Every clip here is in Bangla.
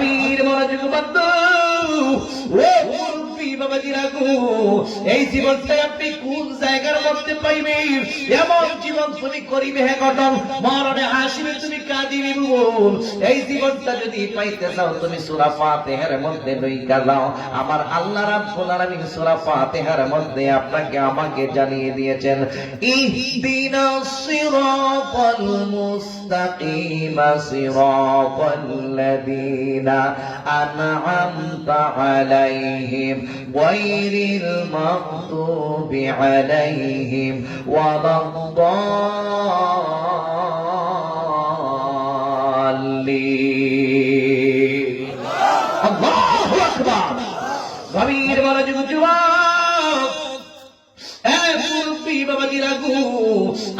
গভীর মনোযোগ বন্ধু এই জীবনটাই আপনি কোন জায়গার মধ্যে পাইবেন? এমন জীবন তুমি করিবে হে গঠন, মরণে হাসিবে তুমি কাঁদিবে বল। এই জীবনটা যদি পাইতে চাও তুমি সূরা ফাতিহার মধ্যে ঢুইকা যাও। আমার আল্লাহ রাব্বুল আলামিন সূরা ফাতিহার মধ্যে আপনাকে আমাকে জানিয়ে দিয়েছেন, ইহদিনাস সিরাতাল মুস্তাকিম সিরাতাল লাযিনা আন'আমতা আলাইহিম গায়রিল মাগদুবি আলাইহিম ওয়ালাদ-দাল্লিন। আল্লাহু আকবার। গভীর মনোযোগ যুবক,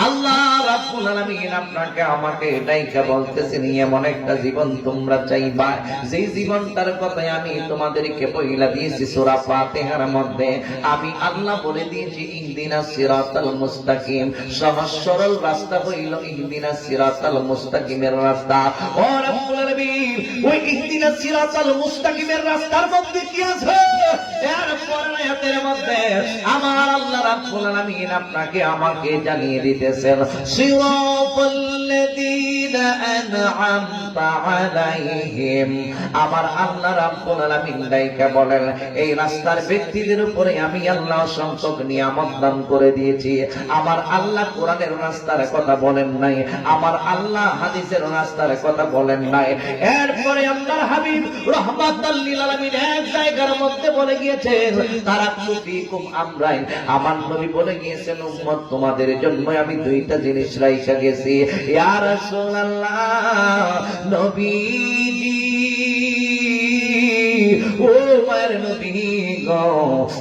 আল্লাহ রাব্বুল আলামিন আপনাকে আমাকে ডাইকা বলতেছেন, এমন একটা জীবন তোমরা চাইবা যে জীবনটার কথা আমি তোমাদেরকে বইলা দিয়েছি সূরা ফাতিহার মধ্যে। আমি আল্লাহ বলে দিয়েছি ইহদিনাস সিরাতাল মুস্তাকিম, সহজ সরল রাস্তা হইল ইহদিনাস সিরাতাল মুস্তাকিমের রাস্তা। ও রাব্বুল আলামিন, ওই ইহদিনাস সিরাতাল মুস্তাকিমের রাস্তার মধ্যে কি আছে? এর পরের আয়াতের মধ্যে আমার আল্লাহ রাব্বুল আলামিন আপনাকে আমাকে জানিয়ে দিতেছেন, সিরাতাল্লাযীনা আন'আমতা আলাইহিম। আমার আল্লাহ রাব্বুল আলামিন ডাইকা বলেন, এই রাস্তার ব্যক্তিদের উপরে আমি আল্লাহ সংখ্যক নিয়ামত দান করে দিয়েছি। আমার আল্লাহ কোরআনের রাস্তার কথা বলেন নাই, আমার আল্লাহ হাদিসের রাস্তার কথা বলেন নাই। এরপরে আল্লাহর হাবিব রাহমাতাল লিল আলামিন এক জায়গার মধ্যে বলে গিয়েছেন, তারাকতু ফীকুম আমরাইন। আমার নবী বলে গিয়েছেন, উম্মত তোমাদের জন্য আমি দুইটা জিনিস রাইখা গেছি। ইয়া রাসূলুল্লাহ, নবীজি ও মায়ের নবী গো,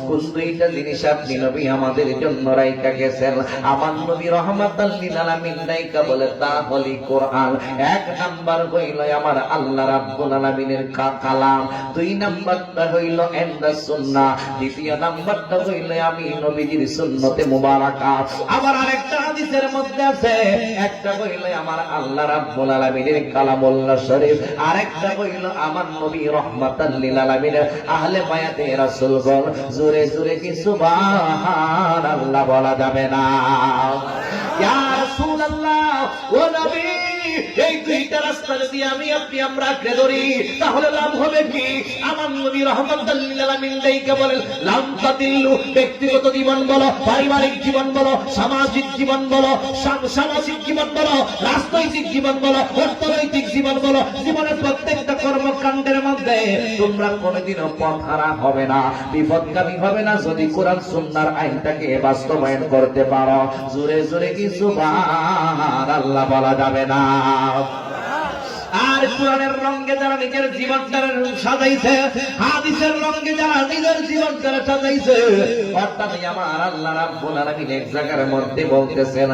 কোন দুইটা জিনিস আপনি নবী আমাদের জন্য রাইখা গেছেন? আমার নবী রাহমাতাল লিল আলামিন রাইখা বলে, তা হলি কোরআন। এক নাম্বার হইল আমার আল্লাহ রাব্বুল আলামিনের কালাম, দুই নাম্বারটা হইল এন্ডা সুন্নাহ, দ্বিতীয় নাম্বারটা হইল আমি নবীজির সুন্নতে মুবারাকা। আবার আরেকটা হাদিসের মধ্যে আছে, একটা হইল আমার আল্লাহ রাব্বুল আলামিনের কালামুল্লাহ শরীফ, আরেকটা হইল আমার নবী রাহমাতাল লিল আলামিনের আহলে বায়াতে রাসূলগণ। জোরে জোরে কি সুবহানাল্লাহ বলা যাবে না? ইয়া রাসূলুল্লাহ, ও নবী, এই দুইটা রাস্তা যদি আমি আপনি আমরা আঁকড়ে ধরি তাহলে লাভ হবে কি? আমার নবী রাহমাতুল লিল আলামিন ডাইকা বলেন, লাম তাদিল্লু। ব্যক্তিগত জীবন বলো, পারিবারিক জীবন বলো, সামাজিক জীবন বলো, সামাজিক জীবন বলো, রাজনৈতিক জীবন বলো, অর্থনৈতিক জীবন বলো, জীবনের প্রত্যেকটা কর্মকাণ্ডের মধ্যে তোমরা কোনোদিনও পথহারা হবে না, বিপদগামী হবে না, যদি কোরআন সুন্নাহর আইনটাকে বাস্তবায়ন করতে পারো। জোরে জোরে কি সুবহানাল্লাহ বলা যাবে না? আর কোরআনের রঙে যারা নিজের জীবনটা সাজাইছে, হাদিসের রঙে যারা নিজের জীবনটা সাজাইছে, অর্থাৎ আমার আল্লাহ রাব্বুল আলামিন এক জায়গার মধ্যে বলতেছেন,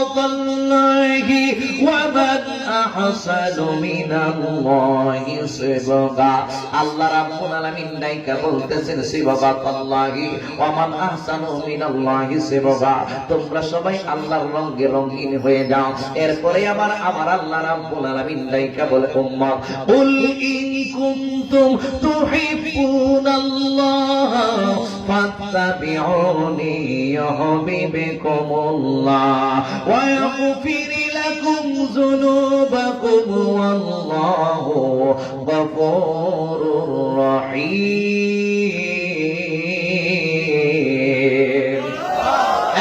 সিবগাতাল্লাহি ওয়া মান আহসানু মিনাল্লাহি সিবগা। আল্লাহ রাব্বুল আলামিন ডাইকা বলতেছেন, সিবগাতাল্লাহি ওয়া মান আহসানু মিনাল্লাহি সিবগা। তোমরা সবাই আল্লাহর রঙে রঙিন হয়ে যাও। এরপরে আবার আমার আল্লাহ রাব্বুল আলামিন ডাইকা বলে, উম্মাহ কুল ইন কুনতুম তুহিব্বুনাল্লাহ ফাত্তাবিউনি ইউহিব্বুকুমুল্লাহ ওয়া ইয়াগফির লাকুম যুনুবাকুম ওয়াল্লাহু গফুরুর রহিম।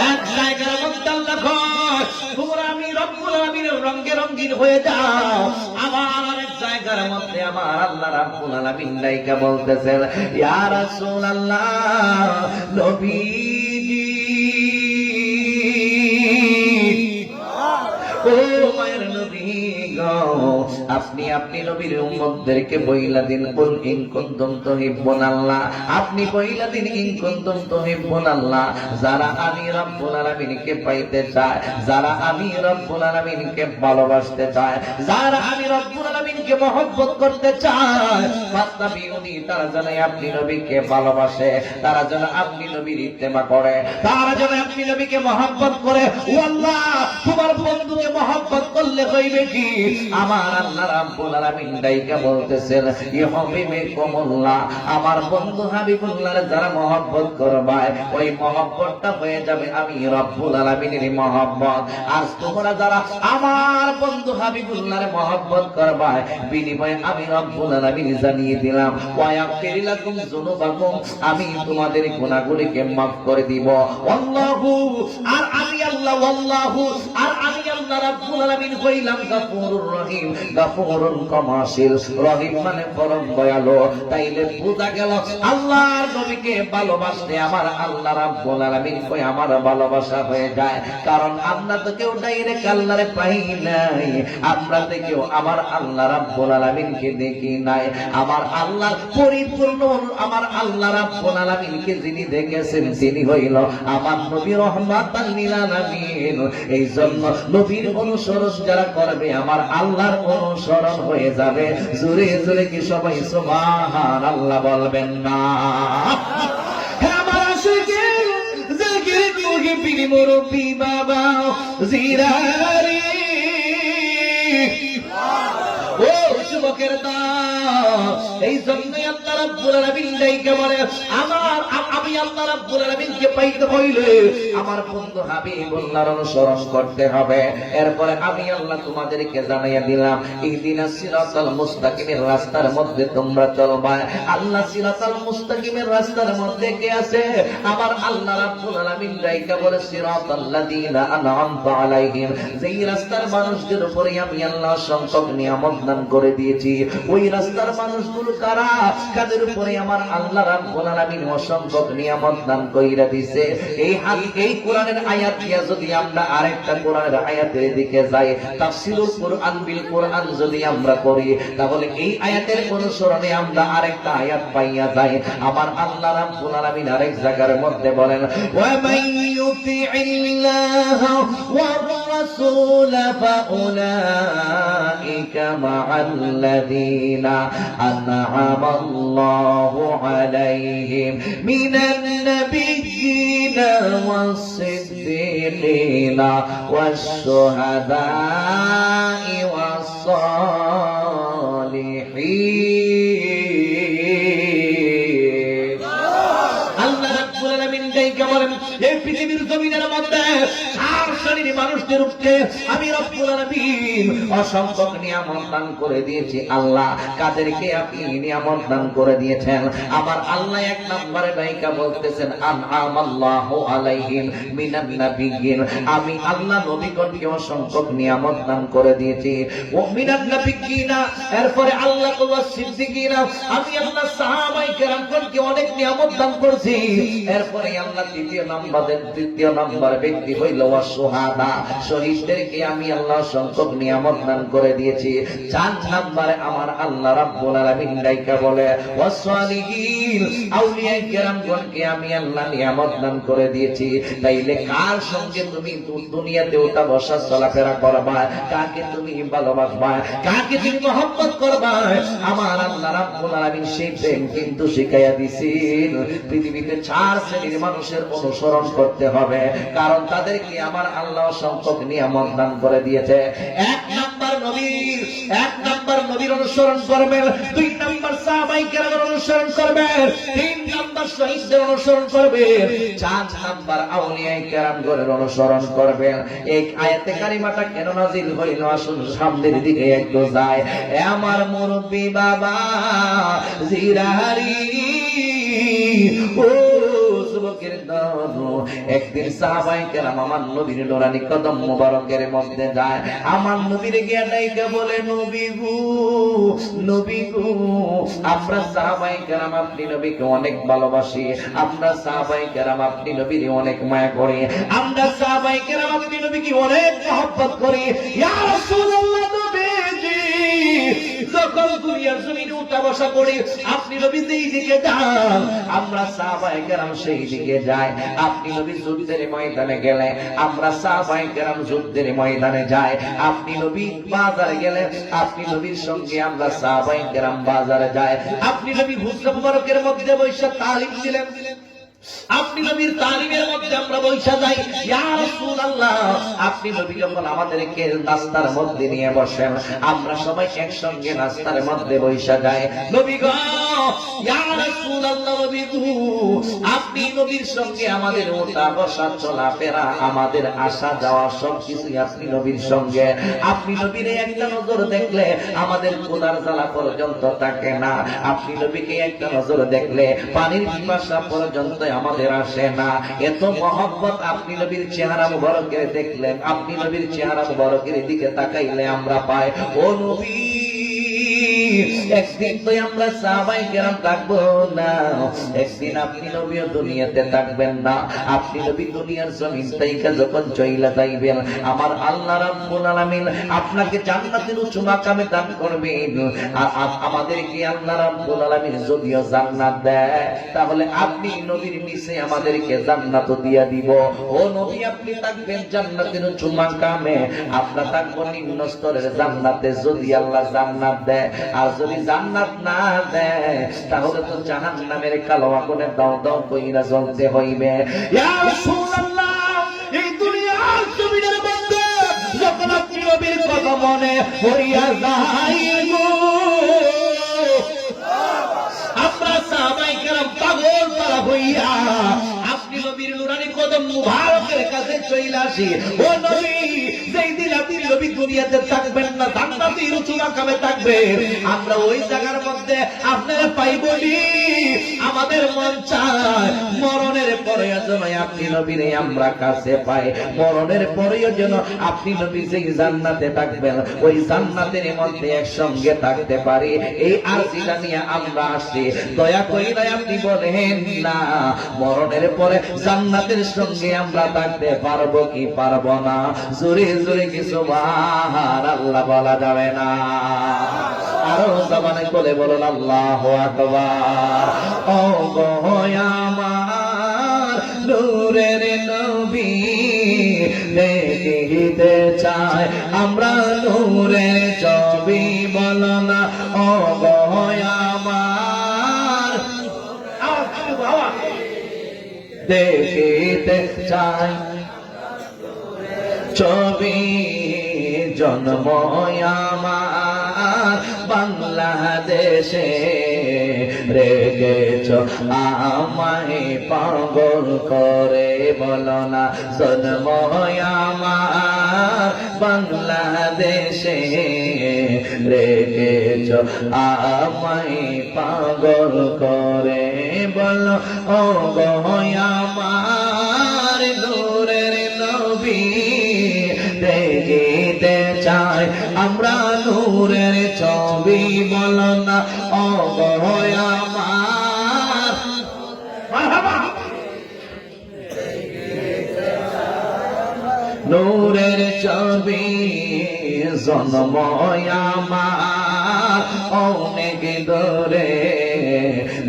এক জায়গার মধ্যে আল্লাহ কয়, তোমরা আমি রব্বুল আলামিনের রঙে রঙিন হয়ে যাও। আবার আরেক জায়গার মধ্যে আমার আল্লাহ রাব্বুল আলামিন ডাইকা বলতেছেন, ইয়া রাসূলুল্লাহ, নবীজি ও মায়ের নবী গো, আপনি আপনি নবীর উম্মতদেরকে বইলা দিন, কুল ইন কুনতুম তুহিব্বুনাল্লাহ। আপনি বইলা দিন ইন কুনতুম তুহিব্বুনাল্লাহ। যারা আমি রব্বুল আলামিনকে পাইতে চায়, যারা আমি রব্বুল আলামিনকে ভালোবাসতে চায়, যারা আমি রব্বুল আলামিনকে মহব্বত করতে চায়, ফাত্তাবিউনি, তারা যেন আপনি নবীকে ভালোবাসে, তারা যেন আপনি নবীর ইত্তেবা করে, তারা যেন আপনি নবীকে মহব্বত করে। ও আল্লাহ, তোমার বন্ধুকে মহব্বত করলে হইবে কি? আমার আল্লাহ রাব্বুল আলামিন ডাইকা বলতেছেন ইউহিব্বুকুমুল্লাহ, আমার বন্ধু হাবিবুল্লাহর যারা মহব্বত করবে ওই মহব্বতটা হয়ে যাবে আমি রব্বুল আলামিনের মহব্বত। আর তোমরা যারা আমার বন্ধু হাবিবুল্লাহর মহব্বত করবে বিনিময়ে আমি রব্বুল আলামিন জানিয়ে দিলাম ওয়ায়াগফির লাকুম যুনুবাকুম, আমি তোমাদের গুনাহগুলিকে মাফ করে দিব। আল্লাহু, আর আমি আল্লাহ, আল্লাহু, আর আমি আল্লাহ রাব্বুল আলামিন হইলাম গফুরুর রহিম, গফুরুন কমাশিল, রহিম মানে পরম দয়ালু। তাইলে বোঝা গেল আল্লাহর নবীকে ভালোবাসলে আমার আল্লাহ রাব্বুল আলামিন কই আমার ভালোবাসা হয়ে যায়। কারণ আমরা তো কেউ ডাইরেক্ট আল্লাহরে পাই নাই, আমরা তো কেউ আমার আল্লাহ রাব্বুল আলামিনকে দেখি নাই। আমার আল্লাহর পরিপূর্ণ আমার আল্লাহ রাব্বুল আলামিনকে যিনি দেখেছেন তিনি হইল আমার নবী রহমাতাল লিল আলামিন। এই জন্য নবীর অনুসরণ যারা করবে আমার আল্লাহর অনুসরণ হয়ে যাবে। জোরে জোরে কি সবাই সুবহানাল্লাহ বলবেন না? আমার আশিকে জিকির মুখে পীর মুরব্বি বাবা জিরারি ও যুবকের দল, এই জন্যই আল্লাহ রাব্বুল আলামিন ডাইকা বলে আমি আল্লাহ রাব্বুল আলামিনকে পাইতে হইলে আমার বন্ধু হাবিবুল্লাহর অনুসরণ করতে হবে। এরপরে আমি আল্লাহ তোমাদেরকে জানাইয়া দিলাম ইহদিনাস সিরাতাল মুস্তাকিমের রাস্তার মধ্যে তোমরা চলবা। আল্লাহ সিরাতাল মুস্তাকিমের রাস্তার মধ্যে কে আছে? আমার আল্লাহ রাব্বুল আলামিন ডাইকা বলে সিরাতাল্লাযীনা আন'আমতা আলাইহিম, যেই রাস্তার মানুষদের উপরে আমি আল্লাহ সংখ্যক নিয়ামত দান করে দিয়েছি। ওই রাস্তার মানুষগুলো কারা? কাদের উপরে আমার আল্লাহ রাব্বুল আলামিন অসংখ্য নিয়ামত দান কইরা দিয়েছে। এই কোরআনের আয়াত দিয়া যদি আমরা আরেকটা কোরআনের আয়াতের দিকে যাই, তাফসীরুল কোরআন বিল কোরআন যদি আমরা করি, তাহলে এই আয়াতের অনুসরণে আমরা আরেকটা আয়াত পাইয়া যাই। আমার আল্লাহ রাব্বুল আলামিন আরেক জায়গার মধ্যে বলেন ওয়া মান ইউতিইল্লাহা ওয়ার রাসূল ফাউলাইকা মা'আল্লাযীনা আন'আমাল্লাহু আলাইহিম মিনান নাবিয়্যিনা ওয়াস-সিদ্দীকিনা ওয়াশ-শুহাদা'i ওয়াস-সালিহিন। আল্লাহ রাব্বুল আলামিন ডাইকা বলেন এই পৃথিবীর জমিনের মধ্যে চার শ্রেণীর মানুষদের উপরে আমি রব্বুল আলামিন অসংখ্য নিয়ামত দান করে দিয়েছি। আল্লাহ কাদেরকে আপনি নিয়ামত দান করে দিয়েছেন? আমার আল্লাহ এক নম্বরে ডাইকা বলতেছেন আন'আমাল্লাহু আলাইহিম মিনান নাবিয়্যিন, আমি আল্লাহ নবীগণকে অসংখ্য নিয়ামত দান করে দিয়েছি। ও মিনান নাবিয়্যিনা, এরপরে আল্লাহ ওয়াস সিদ্দিকিনা, আমি আল্লাহ সাহাবায়ে কেরামগণকে অনেক নিয়ামত দান করেছি। এরপরে আল্লাহ তৃতীয় নম্বর ব্যক্তি হইল ওয়াস-শুহাদা, শহীদদেরকে আমি আল্লাহ সংখ্যক নিয়ামত দান করে দিয়েছি। চার নম্বরে আমার আল্লাহ রাব্বুল আলামিন ডাইকা বলে ওয়াস-সালিহিন, আউলিয়া কেরামগণকে আমি আল্লাহ নিয়ামত দান করে দিয়েছি। তাইলে কার সঙ্গে তুমি দুনিয়াতে ওঠা বসা চলাফেরা করবা, কাকে তুমি ভালোবাসবা, কাকে তুমি মহব্বত করবা, আমার আল্লাহ রাব্বুল আলামিন সেই প্রেম কিন্তু শিখাইয়া দিয়েছেন। পৃথিবীতে চার শ্রেণীর মানুষের অনুসরণ করতে হবে, কারণ তাদেরকে আমার আল্লাহ সংখ্যক নিয়ামত দান করে দিয়েছে। এক নাম্বার নবীর অনুসরণ করবেন, দুই নাম্বার সাহাবায়ে কেরামের অনুসরণ করবেন, তিন নাম্বার শহীদদের অনুসরণ করবেন, চার নাম্বার আউলিয়া কেরামগণের অনুসরণ করবেন। এই আয়াতে কারিমাটা কেন নাযিল হইল? আসুন সামনের দিকে একটু যাই। আমার মুরব্বি বাবা জিরারি ও যুবকের দল, একদিন সাহাবায়ে কেরাম আমার নবীর নুরানি কদম মুবারকের মধ্যে যায়। আমার নবীর গিয়া ডাইকা বলে নবী গো, আমরা সাহাবায়ে কেরাম আপনি নবীকে অনেক ভালোবাসি, আমরা সাহাবায়ে কেরাম আপনি নবীর অনেক মায়া করি, আমরা সাহাবায়ে কেরাম আপনি নবীকে অনেক মহব্বত করি। ইয়া রাসূলুল্লাহ, নবীজি যখন দুনিয়ার জমিনে উঠা বসা করি আপনি নবী যেই দিকে যান আমরা সাহাবায়ে কেরাম সেই দিকে যাই। আপনি নবী যুদ্ধের ময়দানে গেলে আমরা সাহাবায়ে কেরাম যুদ্ধের ময়দানে যাই। আপনি নবী বাজারে গেলে আপনি নবীর সঙ্গে আমরা সাহাবায়ে কেরাম বাজারে যাই। আপনি নবী হুজরা মুবারকের মধ্যে বসে তালিম দিলেন, আপনি নবীর তালিমের মধ্যে আমরা বৈশা যাই, ইয়া রাসূলুল্লাহ আপনি নবী যখন আমাদেরকে নাস্তার মধ্যে নিয়ে বসেন, আমরা সবাই একসঙ্গে নাস্তার মধ্যে বৈশা যাই। নবী গো, ইয়া রাসূলুল্লাহ নবী গো, আপনি নবীর সঙ্গে আমাদের ওঠা বসা চলাফেরা, আমাদের আসা যাওয়া সবকিছুই আপনি নবীর সঙ্গে। আপনি নবীর একটা নজর দেখলে আমাদের খোদার জ্বালা পর্যন্ত থাকে না। আপনি নবীকে একটা নজর দেখলে পানির পিপাসা পর্যন্ত আমাদের আসে না। এত মহব্বত আপনি নবীর চেহারা মুবারকের দেখলেন, আপনি নবীর চেহারা মুবারকের দিকে তাকাইলে আমরা পাই। ও নবী, একদিন তো আমরা সাহাবায়ে কেরাম থাকবো না, একদিন আপনি নবীও দুনিয়াতে থাকবেন না। আপনি নবী দুনিয়ার জমিন থেকে যখন চইলা যাইবেন, আমার আল্লাহ রাব্বুল আলামিন আপনাকে জান্নাতের উঁচু মাকামে দান করবেন। আর আমাদেরকে আল্লাহ রাব্বুল আলামিন যদিও জান্নাত দেয়, তাহলে আপনি নবীর নিচে আমাদেরকে জান্নাত দিয়া দিব। ও নবী, আপনি থাকবেন জান্নাতের উঁচু মাকামে, আমরা থাকবো নিম্ন স্তরের জান্নাতে যদি আল্লাহ জান্নাত দেয়। আর যদি জান্নাত না দেয়, তাহলে তো জাহান্নামের কালো আগুনে দাও দাও কইরা জ্বলতে হইবে। ইয়া রাসূলুল্লাহ, এই দুনিয়ার জমিনের মধ্যে যখন আপনি নবীর কথা মনে হইয়া যায় গো, আমরা সাহাবায়ে কেরাম পাগল তারা হইয়া আপনি নবীর নুরানি কদম মুবারকের কাছে চলে আসি। ও নবী, যেই দিন আপনি নবী দুনিয়াতে থাকবেন না, জান্নাতের উঁচু মাকামে থাকবেন, আমরা ওই জায়গার মধ্যে আপনারা পাইবনি। আমাদের মন চায় মরণের পরে যেন আপনি নবীরে আমরা কাছে পাই, মরণের পরেও যেন আপনি নবী যেই জান্নাতে থাকবেন, ওই জান্নাতের মধ্যে একসঙ্গে থাকতে পারি। এই আরজিটা নিয়ে আমরা আসি। দয়া কইরা আপনি বলেন না, মরণের পরে জান্নাতের সঙ্গে আমরা থাকতে পারবো কি পারবো না? জোরে জোরে কি সুবহানাল্লাহ বলা যাবে না? আরো জবানে কোলে বলুন আল্লাহু আকবার। ও গো আমার নূরের নবী, দেখিতে চাই আমরা নূরের ছবি, বলো না ও গো আমার, দেখিতে চাই ছবি, জন্ম আমার বাংলাদেশে, রেগেছ আমায় পাগল করে, বলো না জন্ম আমার বাংলাদেশে, রেগেছ আমায় পাগল করে, বলো ও গো আমার নূরের নবী, দেখিতে চাই আমরা নূরের ছবি, বলো না ও গো আমার। নূরের ছবি, জন্ম আমার অনেক দূরে,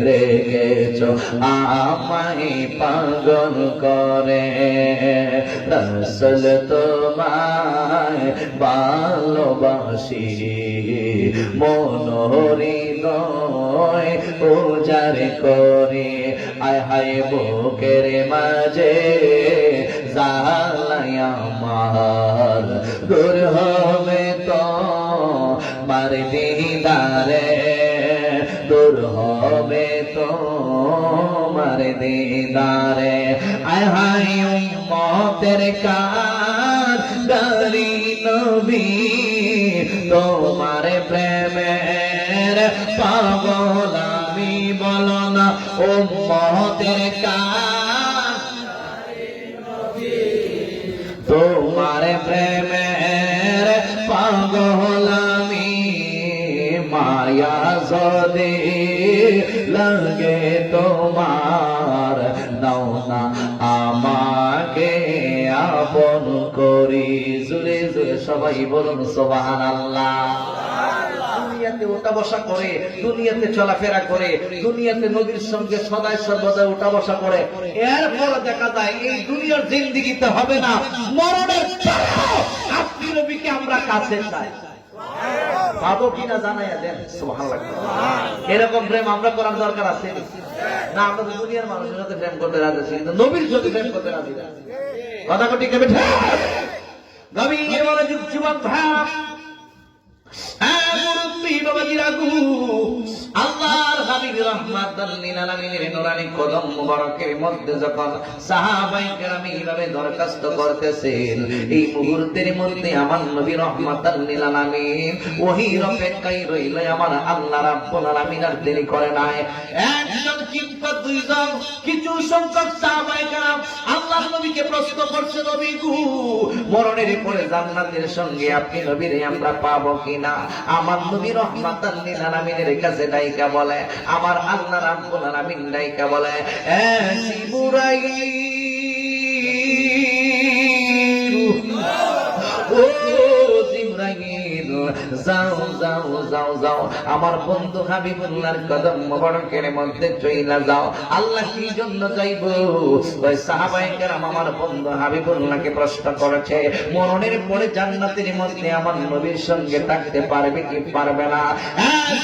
রেখেছ আমায় পাগল করে, রাসূল তোমায় ভালোবাসি, মন হৃদয় উজাড় করে, আয় হায় বুকের মাঝে জ্বালায় আমার, দূর হবে তো মার দিদারে, দূর হবে তো মার দিদারে, আয় হায় উম্মতের কাঁদারি নবী, তোমার প্রেমের পাগল আমি, বলো না উম্মতের তোমার প্রেমের পাগল আমি, মায়া যদি লাগে তোমার, নাও না আমাকে আপন করি। জোরে জোরে সবাই বলুন সুবহানাল্লাহ। দুনিয়াতে ওঠা বসা করে, দুনিয়াতে চলাফেরা করে, দুনিয়াতে নবীর সঙ্গে সদাই সর্বদা ওঠা বসা করে, এরপর দেখা যায় এই দুনিয়ার জিন্দেগিতে হবে না, মরণের পরেও আপনি নবীকে আমরা কাছে চাই। পাবো কিনা জানাইয়া দেন। সুবহানাল্লাহ। এরকম প্রেম আমরা করার দরকার আছে না? আমরা তো দুনিয়ার মানুষের সাথে প্রেম করতে রাজি আছি, কিন্তু নবীর সাথে প্রেম করতে রাজি না। কথা কটি কেবে গভীর মনোযোগ যুবক ভাব, আল্লাহর হাবিব রাহমাতাল লিল আলামিনের নূরানি কদম মুবারকের মধ্যে যখন সাহাবায়ে কেরাম এইভাবে দরখাস্ত করতেছেন, এই মুহূর্তের মধ্যে আমার নবী রাহমাতাল লিল আলামিন ওহীর অপেক্ষায় রইল। আমার আল্লাহ রাব্বুল আলামিন আর দেরি করে নাই। একজন কিংবা দুইজন কিছু সংখ্যক সাহাবায়ে কেরাম আল্লাহর নবীকে প্রশ্ন করছে, নবী গো, মরণের পরে জান্নাতের সঙ্গে আপনি নবীরে আমরা পাবো কিনা? আমার নবী রাহমাতাল লিল আলামিনের কাছে ডাইকা বলে, আমার আল্লাহ রাব্বুল আলামিন ডাইকা বলে, এ জিবরাইল, ও জিবরাইল, যাও যাও যাও যাও, আমার বন্ধু হাবিবুল্লাহর কদম মোবারকের মধ্যে চইলা যাও। আল্লাহ কি জন্য যাইবো? ওই সাহাবায়ে কেরাম আমার বন্ধু হাবিবুল্লাহকে প্রশ্ন করেছে, মরণের পরে জান্নাতের মধ্যে আমার নবীর সঙ্গে থাকতে পারবে কি পারবে না?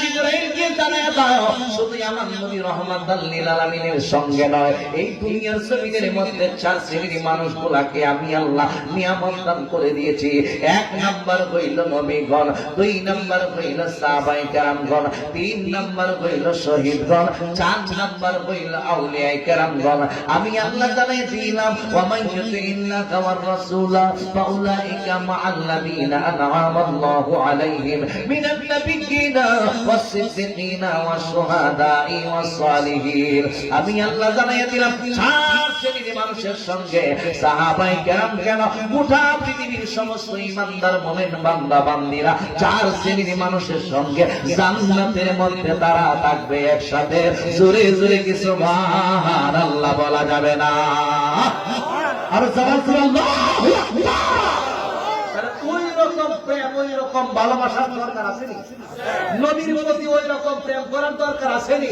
জিবরাইলকে জানায় দাও, শুধু আমার নবী রাহমাতাল লিল আলামিনের সঙ্গে নয়, এই দুনিয়ার জমিনের মধ্যে 4 শ্রেণীর মানুষগুলাকে আমি আল্লাহ নিয়ামত দান করে দিয়েছি। 1 নাম্বার হইল নবীগণ, 2 নাম্বার হইল সাহাবায়ে কেরামগণ, 3 নাম্বার হইল শহীদগণ, 4 নাম্বার হইল আউলিয়ায়ে কেরামগণ। আমি আল্লাহ জানাই দিলাম, ওয়া মান ইউতিল্লাহা ওয়ার রাসূলা ফাউলাইকা মা'আল্লাযীনা আন'আমা আল্লাহু আলাইহিম মিনান নাবিয়্যিনা ওয়াস-সিদ্দীকিনা ওয়াশ-শুহাদা'i ওয়াস-সালিহিন। আমি আল্লাহ জানাই দিলাম 4 শ্রেণীর মানুষের সঙ্গে সাহাবায়ে কেরাম কেন, গোটা পৃথিবীর সমস্ত ঈমানদার মুমিন বান্দা বান্দীরা 4 শ্রেণীর মানুষের সঙ্গে জান্নাতের মধ্যে তারা থাকবে একসাথে। জোরে জোরে কি সুবহানাল্লাহ বলা যাবে না? আর সুবহানাল্লাহু আকবার। ওই রকম প্রেম, ওই রকম ভালোবাসার দরকার আছে নি? নবীর প্রতি ওই রকম প্রেম করার দরকার আছে নি?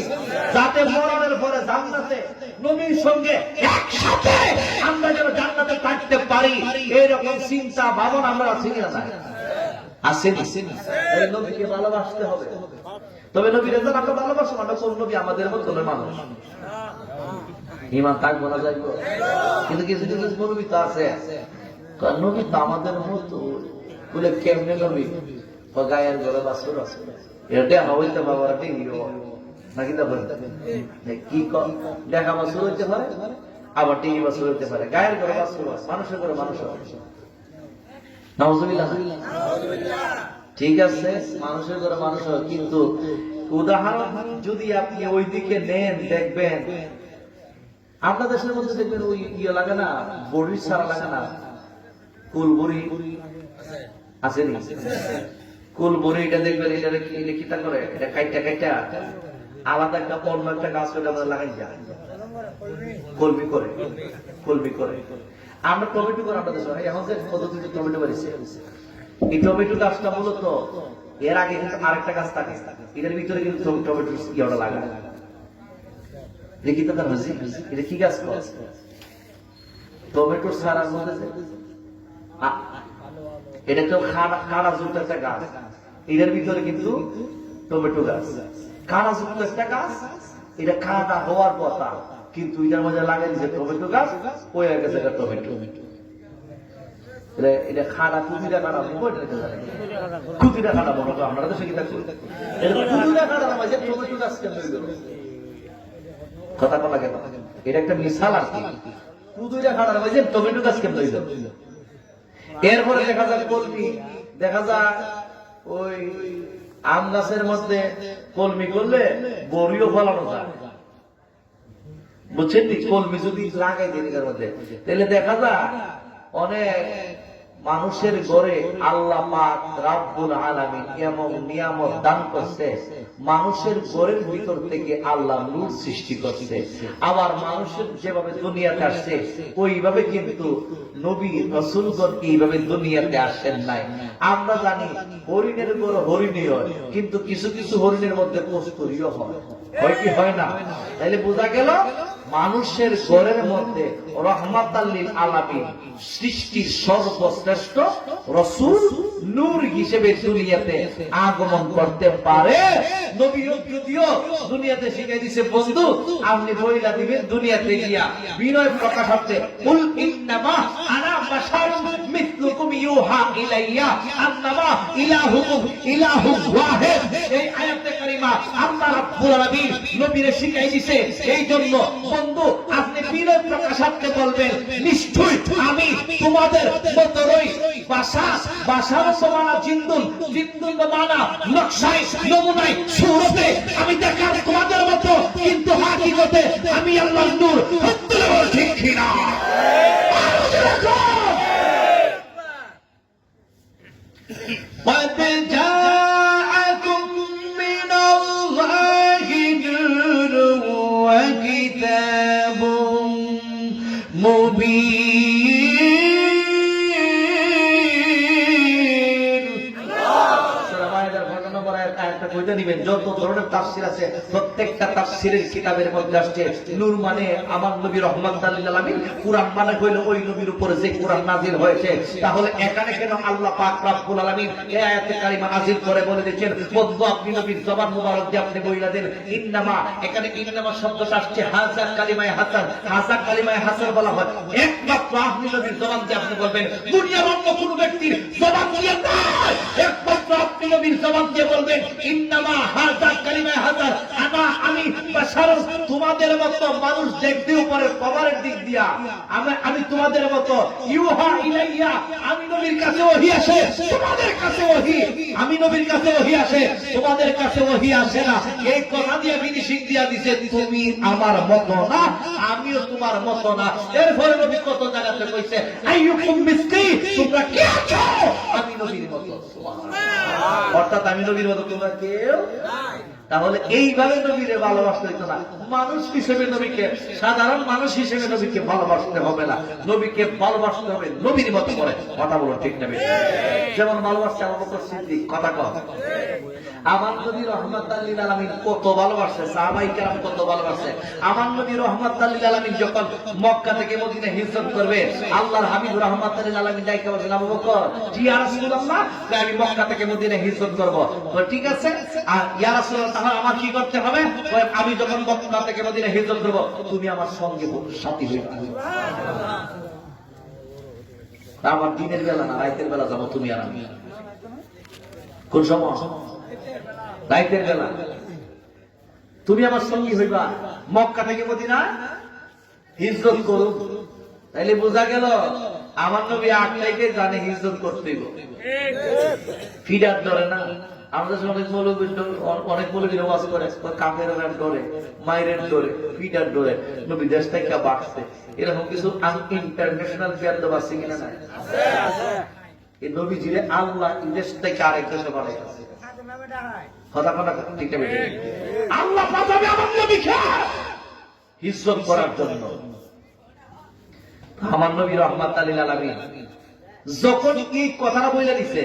যাতে মরণের পরে জান্নাতে নবীর সঙ্গে একসাথে আমরা যেন জান্নাতে থাকতে পারি, এরকম চিন্তা ভাবনা আমরা আছি না? আসেনি। এই নবীকে ভালোবাসতে হবে। তবে নবীর যখন আমরা ভালোবাসবো, আমরা কোন নবী আমাদের মতো মানুষ ঈমান থাকবো না যাইবো। কিন্তু কিছু কিছু নবী তো আছে, নবী তো আমাদের মতো বলে, কেমনে নবী? গায়ের ঘরে বাসুর আছে, এটা হইতে বাবার নাকি কি দেখা বাসুর হইতে পারে, আবার টিভি বাসুর হইতে পারে, গায়ের ঘরে বাসুর, মানুষের ঘরে মানুষ। ঠিক আছে, মানুষের ঘরে মানুষ, কিন্তু উদাহরণ যদি আপনি ওই দিকে নেন, দেখবেন আপনার দেশের মধ্যে দেখবেন ওই ইয়ে লাগে না, বড়ি ছাড়া লাগে না, কুলবড়ি আছে নি? কুলবড়ি এটা দেখবেন, এটা কিতা করে, এটা কাইটা কাইটা আলাদা একটা অন্য একটা গাছ লাগাই যায়, কলমি করে, কলমি করে। আমরা টমেটো করে আপনাদের সঙ্গে এখন যে পদ্ধতিতে টমেটো বাড়িছে, এই টমেটো গাছটা মূলত এর আগে কিন্তু আরেকটা গাছ থাকে, এটার ভিতরে কিন্তু টমেটো ইয়েটা লাগায়। দেখি তো এটা কি গাছ? টমেটো সারার মধ্যে এটা তো খাড়া যুক্ত একটা গাছ, এটার ভিতরে কিন্তু টমেটো গাছ, খাড়া যুক্ত একটা গাছ, এটা খাড়া হওয়ার কথা, কিন্তু এটার মধ্যে লাগাই দিয়েছে টমেটো গাছ, ওই গেছে টমেটো। এটা খাড়া কুদিরা খাড়া, কুদিরা খাড়া বলো তো, আমরা তো সেটা কুদিরা খাড়া মাঝে টমেটো গাছ কেন কথা বলা গেল, এটা একটা মিসাল আর কি। কুদিরা খাড়া মাঝে টমেটো গাছ কেন হইল? এরপরে দেখা যায় কলমি, দেখা যায় ওই আম গাছের মধ্যে কলমি করলে বড়িও ফলানো যায়, বুঝছেন? কলমি যদি লাগাই দিনের মধ্যে, তাহলে দেখা যায় অনেক মানুষের ঘরে আল্লাহ পাক রাব্বুল আলামিন এমন নিয়ামত দান করছে, মানুষের ঘরের ভিতর থেকে আল্লাহ নূর সৃষ্টি করছে। আবার মানুষের যেভাবে দুনিয়াতে আসছে, ওইভাবে কিন্তু নবী রাসূলগণ এইভাবে দুনিয়াতে আসেন নাই। আমরা জানি হরিণের ঘরে হরিণই হয়, কিন্তু কিছু কিছু হরিণের মধ্যে কস্তুরীও হয়, হয় কি হয় না? তাইলে বোঝা গেল মানুষের ঘরের মধ্যে রহমাতাল লিল আলামিন সৃষ্টির সর্বশ্রেষ্ঠ রাসূল নূর হিসেবে দুনিয়াতে আগমন করতে পারে। নবী যদিও দুনিয়াতে শিখাই দিছে বন্ধু আপনি বইলা দিবেন দুনিয়াতে গিয়া বিনয় প্রকাশার্থে কুল ইন্নামা আনা বাশারুম মিথলুকুম ইউহা ইলাইয়া আন্নামা ইলাহুকুম ইলাহুম ওয়াহিদ। এই আয়াতে কারিমা আল্লাহ রাব্বুল আলামিন নবীরে শিখাই দিছে। এই জন্য বন্ধু আপনি বিনয় প্রকাশার্থে বলবেন নিশ্চয়ই আমি তোমাদের মতই বাসার সমানা জিন্দুল মানা নকশায় নমুনায় সুরতে আমি দেখার তোমাদের মতো, কিন্তু হাকিকতে আমি আল্লাহর নূর। ঠিক কিনা? قد جاءكم من الله نور وكتاب مبين। যত ধরনের তাফসীর আছে প্রত্যেকটা তাফসীরের কিতাবের মধ্যে আসছে নূর মানে আমার নবী রাহমাতুল লিল আলামিন, কুরআন মানে হইল ওই নবীর উপরে যে কুরআন নাযিল হয়েছে। তাহলে এখানে কেন আল্লাহ পাক রব্বুল আলামিন এই আয়াতে কারিমা নাযিল করে বলে দিয়েছেন বন্ধু আপনি নবীর জবান মুবারক দিয়ে আপনি বইলা দেন ইন্নামা। এখানে ইন্নামা শব্দটা আসছে হাযা কালিমায়ে হাসান। হাযা কালিমায়ে হাসান বলা হয় একমাত্র আপনি নবীর জবান দিয়ে আপনি বলবেন, দুনিয়ার অন্য কোনো ব্যক্তির জবান দিয়ে নয়, একমাত্র আপনি নবীর জবান দিয়ে বলবেন ইন্নামা হাযা কালিমায়ে হাসান আনা আমি বাশারুন, তোমাদের মতো মানুষ দেখতে উপরে কবরের দিক দিয়া আমি তোমাদের মতো ইউহা ইলাইয়া, আমি নবীর কাছে ওহী আসে তোমাদের কাছে ওহী, আমি নবীর কাছে ওহী আসে তোমাদের কাছে ওহী আসে না। এই কথা দিয়ে ফিনিশিং দিয়া দিছে তুমি আমার মতো না আমিও তোমার মতো না। এরপরে নবী কত জায়গাতে কইছে আইয়ুকুম মিসকি, তোমরা কে আছো আমি নবীর মতো। সুবহানাল্লাহ। অর্থাৎ আমি নবীর মতো তোমরা কেউ নাই। তাহলে এইভাবে নবীরে ভালোবাসতে হইতো না। মানুষ হিসেবে নবীকে, সাধারণ মানুষ হিসেবে নবীকে ভালোবাসতে হবে না, নবীকে ভালোবাসতে হবে নবীর মতো করে। কথা বলো ঠিক না? যেমন ভালোবাসছে আবু বকর সিদ্দিক, কথা কও। আমার নবী রাহমাতুল লিল আলামিন কত ভালোবাসে, সাহাবায়ে কেরাম কত ভালোবাসে। আমার নবী রাহমাতুল লিল আলামিন যখন মক্কা থেকে মদিনা হিজরত করবে, আল্লাহর হাবিব রাহমাতুল লিল আলামিন ডাইকা বলেন আবু বকর, জি ইয়া রাসূলুল্লাহ আমি মক্কা থেকে মদিনা হিজরত করব। বলে ঠিক আছে, আর ইয়া রাসূলুল্লাহ তাহলে আমার কি করতে হবে? আমি যখন মক্কা থেকে মদিনা হিজরত করব তুমি আমার সঙ্গে সাথী হইবা। আমার দিনের বেলা না রাতের বেলা যাবো তুমি আর আমি। কোন সময়? রাতের বেলা। তুমি আমার সঙ্গী হইবা, মক্কা থেকে মদিনা হিজরত করো। তাইলে বোঝা গেল আমার নবী আগ থেকে জানে হিজরত করতেই ফিডার ধরে না। আমাদের অনেক মৌলবীর ওয়াজ করে কাফের ডরে, মায়ের ডরে, ফিডার ডরে নবী দেশ থেকে বাড়ছে। এরকম কিছু ইন্টারন্যাশনাল বিয়াদব আছে কিনা? নাই। এই নবীজিরে আল্লাহ দেশ থেকে আরেক দেশে বাড়াইছে। আল্লাহ পাঠাবে আমার নবীকে হিজরত করার জন্য। আমার নবী রাহমাতুল লিল আলামিন যখন এই কথাটা বলে দিছে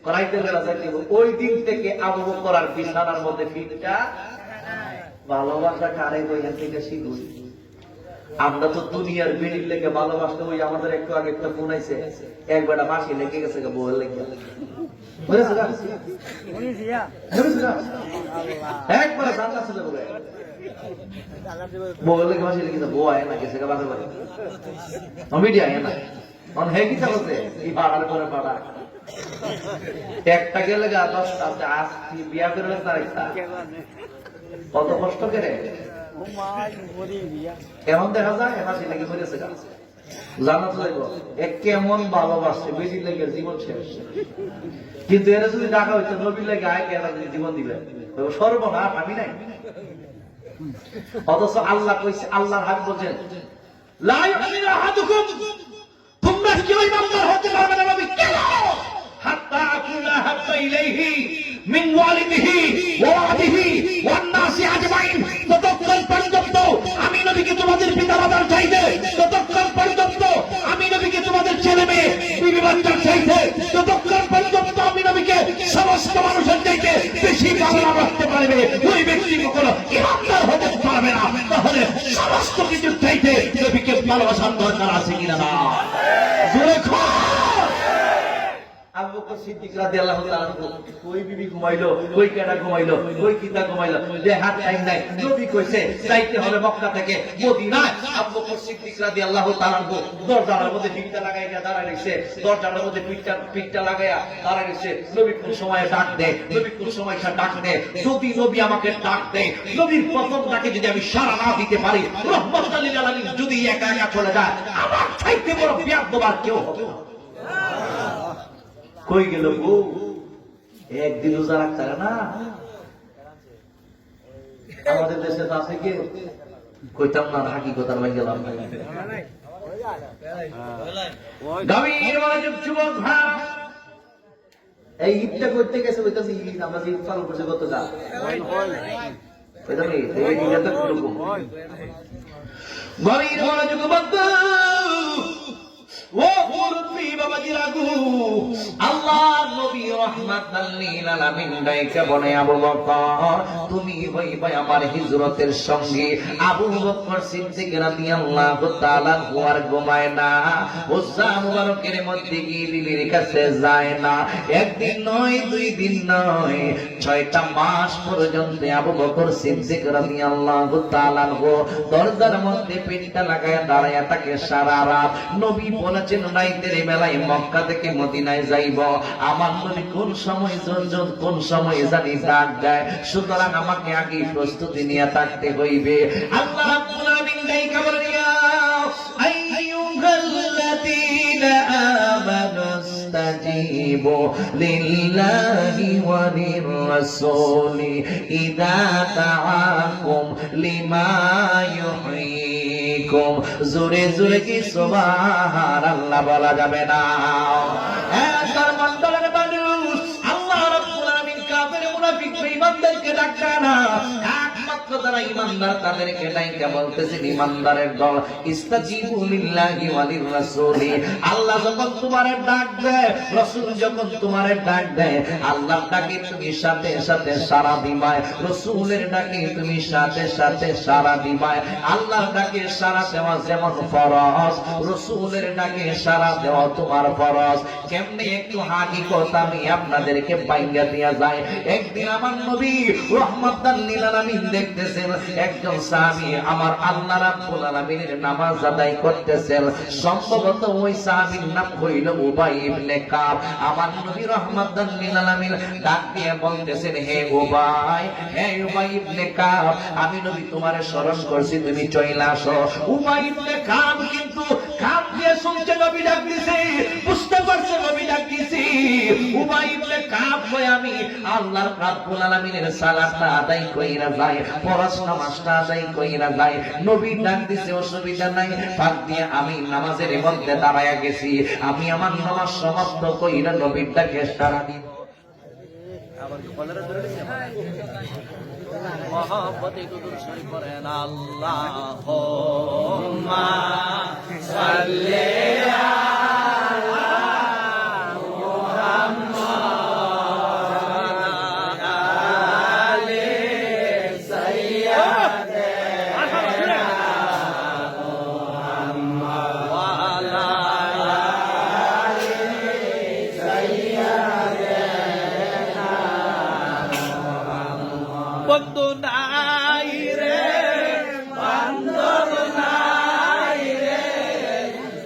করাইতে বেলা যাইতে, ওই দিন থেকে আবু বকর আর বিছানার মধ্যে ফিটটা ভালোবাসা কারে বইয়া থেকে শিখুই। আমরা তো দুনিয়ার বেড়ির লেগে ভালোবাসতে, ওই আমাদের একটু আগে একটা ফোন আইছে একবার মাসি লেগে গেছে বউয়ের লেগে একবার জানলা ছিল বউয়ের লেগে মাসি লেগে বউ আয় না গেছে বাসে বাড়ি মিডিয়া আয় না অন হে কি চালছে এই পাড়ার করে পাড়া একটা গেলে গা 10টা আজ বিয়া করলে তার একটা কত কষ্ট করে কেমন দেখা যায় হাসি লেগে মরেছে গা জানা তো দেখো এক কেমন ভালোবাসছে বেশি লেগে জীবন শেষ। কিন্তু এরা যদি ডাকা হইতো নবীর লেগে আয় কেন জীবন দিবে সর্বনাশ আমি নাই। অথচ আল্লাহ কইছে, আল্লাহর হাবিব বলেন লা ইউমিনু আহাদুকুম, তোমরা কেউ ইমানদার হতে পারবে না নবী কেন হাত্তা আকুনা হাত্তা ইলাইহি মিন ওয়ালিদিহি ওয়া ওয়ালিহি ওয়ান নাসি আজমাইন, ততক্ষণ পর্যন্ত আমি নবীকে তোমাদের পিতামাতার চাইতে, ততক্ষণ পর্যন্ত আমি নবীকে তোমাদের ছেলে মেয়ে বিবি বাচ্চার চাইতে, ততক্ষণ পর্যন্ত আমি নবীকে সমস্ত মানুষের চাইতে বেশি ভালো রাখতে পারবে ওই ব্যক্তি কখনো ইমানদার হতে পারবে না। তাহলে সমস্ত কিছু চাইতে নবীকে ভালোবাসার দরকার আছে কিনা? না জোরে আবু বকর সিদ্দিক রাদিয়াল্লাহু তাআলা কই বিবি ঘুমাইলো, কই কেডা ঘুমাইলো, কই কিতা ঘুমাইলো, যে হাত টাইম নাই। নবী কইছে যাইতে হবে মক্কা থেকে মদিনায়। আবু বকর সিদ্দিক রাদিয়াল্লাহু তাআলা দরজার মধ্যে পিঠটা লাগাইয়া দাঁড়ায় রইছে, দরজার মধ্যে পিঠটা লাগাইয়া দাঁড়ায় রইছে। নবী কোন সময় ডাক দেয়, নবী কোন সময় ডাক দেয়। যদি নবী আমাকে ডাক দেয়, নবীর প্রথম ডাকে যদি আমি সাড়া না দিতে পারি, রহমাতুল লিল আলামিন যদি একা একা চলে যায়, আমার চাইতে বড় বিয়াদব আর কেউ হবে না। কই গেল গো? একদিন রোজা রাখতে না আমাদের দেশে আছে কি কইতাম না, হাকিকতার ভাই গেলাম। গভীর মনোযোগ যুবক ভাই, এই ঈদটা করতে গেছে বলতেছি ঈদ আমরা ঈদ পালন করছে কতটা গভীর মনোযোগ বন্ধু। ও মুরব্বি বাবাজি রাগু, আল্লাহর নবী রাহমাতাল লিল আলামিন ডাইকা বলে, আবু বকর তুমি হইবা আমার হিজরতের সঙ্গী। আবু বকর সিদ্দিক রাদিয়াল্লাহু তাআলা আর ঘুমায় না, ওজা মুবারকের মধ্যে গিয়ে বিবির কাছে যায় না। একদিন নয়, দুই দিন নয়, 6টা মাস পর্যন্ত আবু বকর সিদ্দিক রাদিয়াল্লাহু তাআলা দরজার মধ্যে পিঠটা লাগায় দাঁড়ায় থাকে সারা রাত। নবী বলেছেন নাইতের বেলায় মক্কা থেকে মদিনায় যাইব, আমার নবী কোন সময় কোন সময় জানি ডাক দেয়, সুতরাং আমাকে আগে প্রস্তুতি নিয়ে থাকতে হইবে। আল্লাহ রাব্বুল আলামিন ডাইকা বলেন, ইয়া আইয়ুহাল্লাযীনা আমানুস্তাজীবু লিল্লাহি ওয়া লির-রাসূলি ইযা দাআকুম লিমা ইউহয়িকুম। জোরে জোরে কি সুবহানাল্লাহ বলা যাবে না? তার মন্ডলের মানুষ, আল্লাহ রাব্বুল আলামিন কাফের মুনাফিক বেঈমানদেরকে ডাকছে না, একমাত্র যারা ঈমানদার তাদেরকে ডাইকা বলতেছেন, ঈমানদারের দল, ইস্তাজিবু লিল্লাহি ওয়া লির-রাসূলি। আল্লাহ যখন তোমারে ডাক দেয়, রাসূল যখন তোমারে ডাক দেয়, আল্লাহর ডাকে তুমি সাথে সাথে সাড়া দিবাই, রাসূলের ডাকে তুমি সাথে সাথে সাড়া দিবাই। আল্লাহর ডাকে সাড়া দেওয়া যেমন ফরজ, রাসূলের ডাকে সাড়া দেওয়া তোমার ফরজ। কেমনে একটু হাকিকত আমি আপনাদেরকে বাইঙ্গা দিয়া যায়। একদিন আমার নবী রাহমাতাল লিল আলামিন দেখতেছেন একজন সাহাবী আমার আল্লাহ রাব্বুল আলামিনের নামাজ আদায় করতেছেন। সম্ভবত ওই সাহাবীর নাম হইল উবাই ইবনে কাব। আমার নবী রাহমাতাল লিল আলামিন ডাক দিয়ে বলতেছেন, হে উবাই, হে উবাই ইবনে কাব, আমি নবী তোমারে স্মরণ করছি, তুমি চলে আসো। উবাই ইবনে কাব কিন্তু কাব দিয়ে শুনছে নবী ডাক দিছে, বুঝতে পারছে নবী ডাক দিছে। উবাই ইবনে কাব কই আমি আল্লাহর রাব্বুল আলামিনের সালাতটা আদায় কইরা যাই, ফরজ নামাজটা আদায় কইরা যাই, নবী ডাক দিছে অসুবিধা নাই, পাক দিয়ে আমি নামাজের মধ্যে দাঁড়ায়া গেছি, আমি আমার নামাজ সমাপ্ত কইরা নবীর ডাকে সাড়া দিব। আবার কলেরা ধরে দিছে মহব্বতে দুরূদ শরীফ পড়েন, আল্লাহুম্মা সাল্লি বন্ধু নাই রে, বান্ধব নাই রে,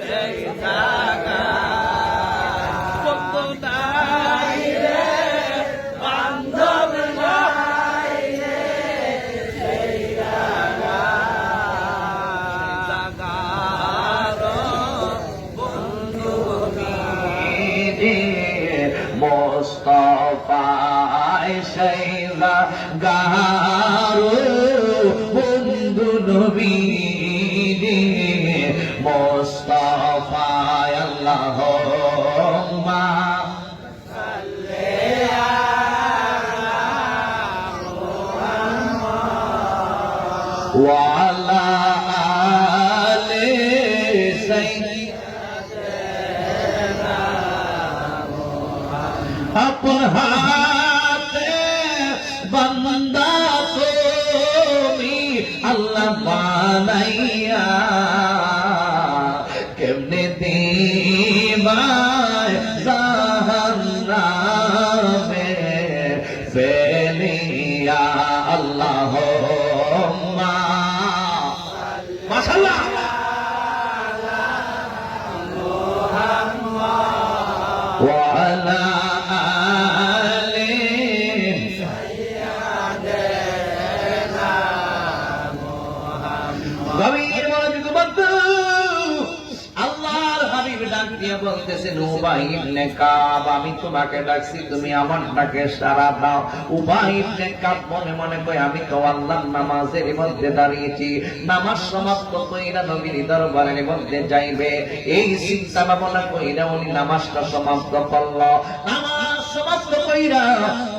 সেই জায়গা বন্ধু নাই রে, বান্ধব নাই রে, সেই জায়গা বন্ধু মোস্তফায় সেই গারো বন্ধু নবী মোস্তফায় আল্লাহুম্মা সাল্লি আলা মুহাম্মাদ ওয়া আলা আলি সাইয়্যিদিনা মুহাম্মদ। আপন হাতে বান্দা তুমি আল্লাহ বানাইয়া কেমনে দিবাই জাহান্নাম মাশাআল্লাহ। ওয়া আলা আলি গভীর মনোযোগ বন্ধু, আল্লাহর হাবিব ডাক দিয়ে বলতেছেন, উবাই ইবনে কাব, আমি তোমাকে ডাকছি, তুমি আমার ডাকে সাড়া দাও। উবাই ইবনে কাব মনে মনে কয়, আমি তো আল্লাহর নামাজের মধ্যে দাঁড়িয়েছি, নামাজ সমাপ্ত কইরা নবীর দরবারের মধ্যে যাইবে, এই চিন্তা ভাবনা কইরা উনি নামাজটা সমাপ্ত করল। নামাজ সমাপ্ত কইরা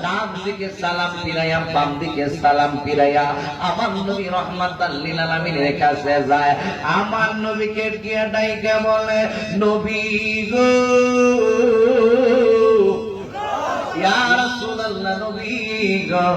ডান দিকে সালাম ফিরাইয়া বাম দিকে সালাম ফিরাইয়া আমার নবী রাহমাতাল লিল আলামিনের কাছে যায়। আমার নবীকে গিয়ে ডাইকে বলে, নবী গো, ইয়া রাসূলুল্লাহ, নবী গো,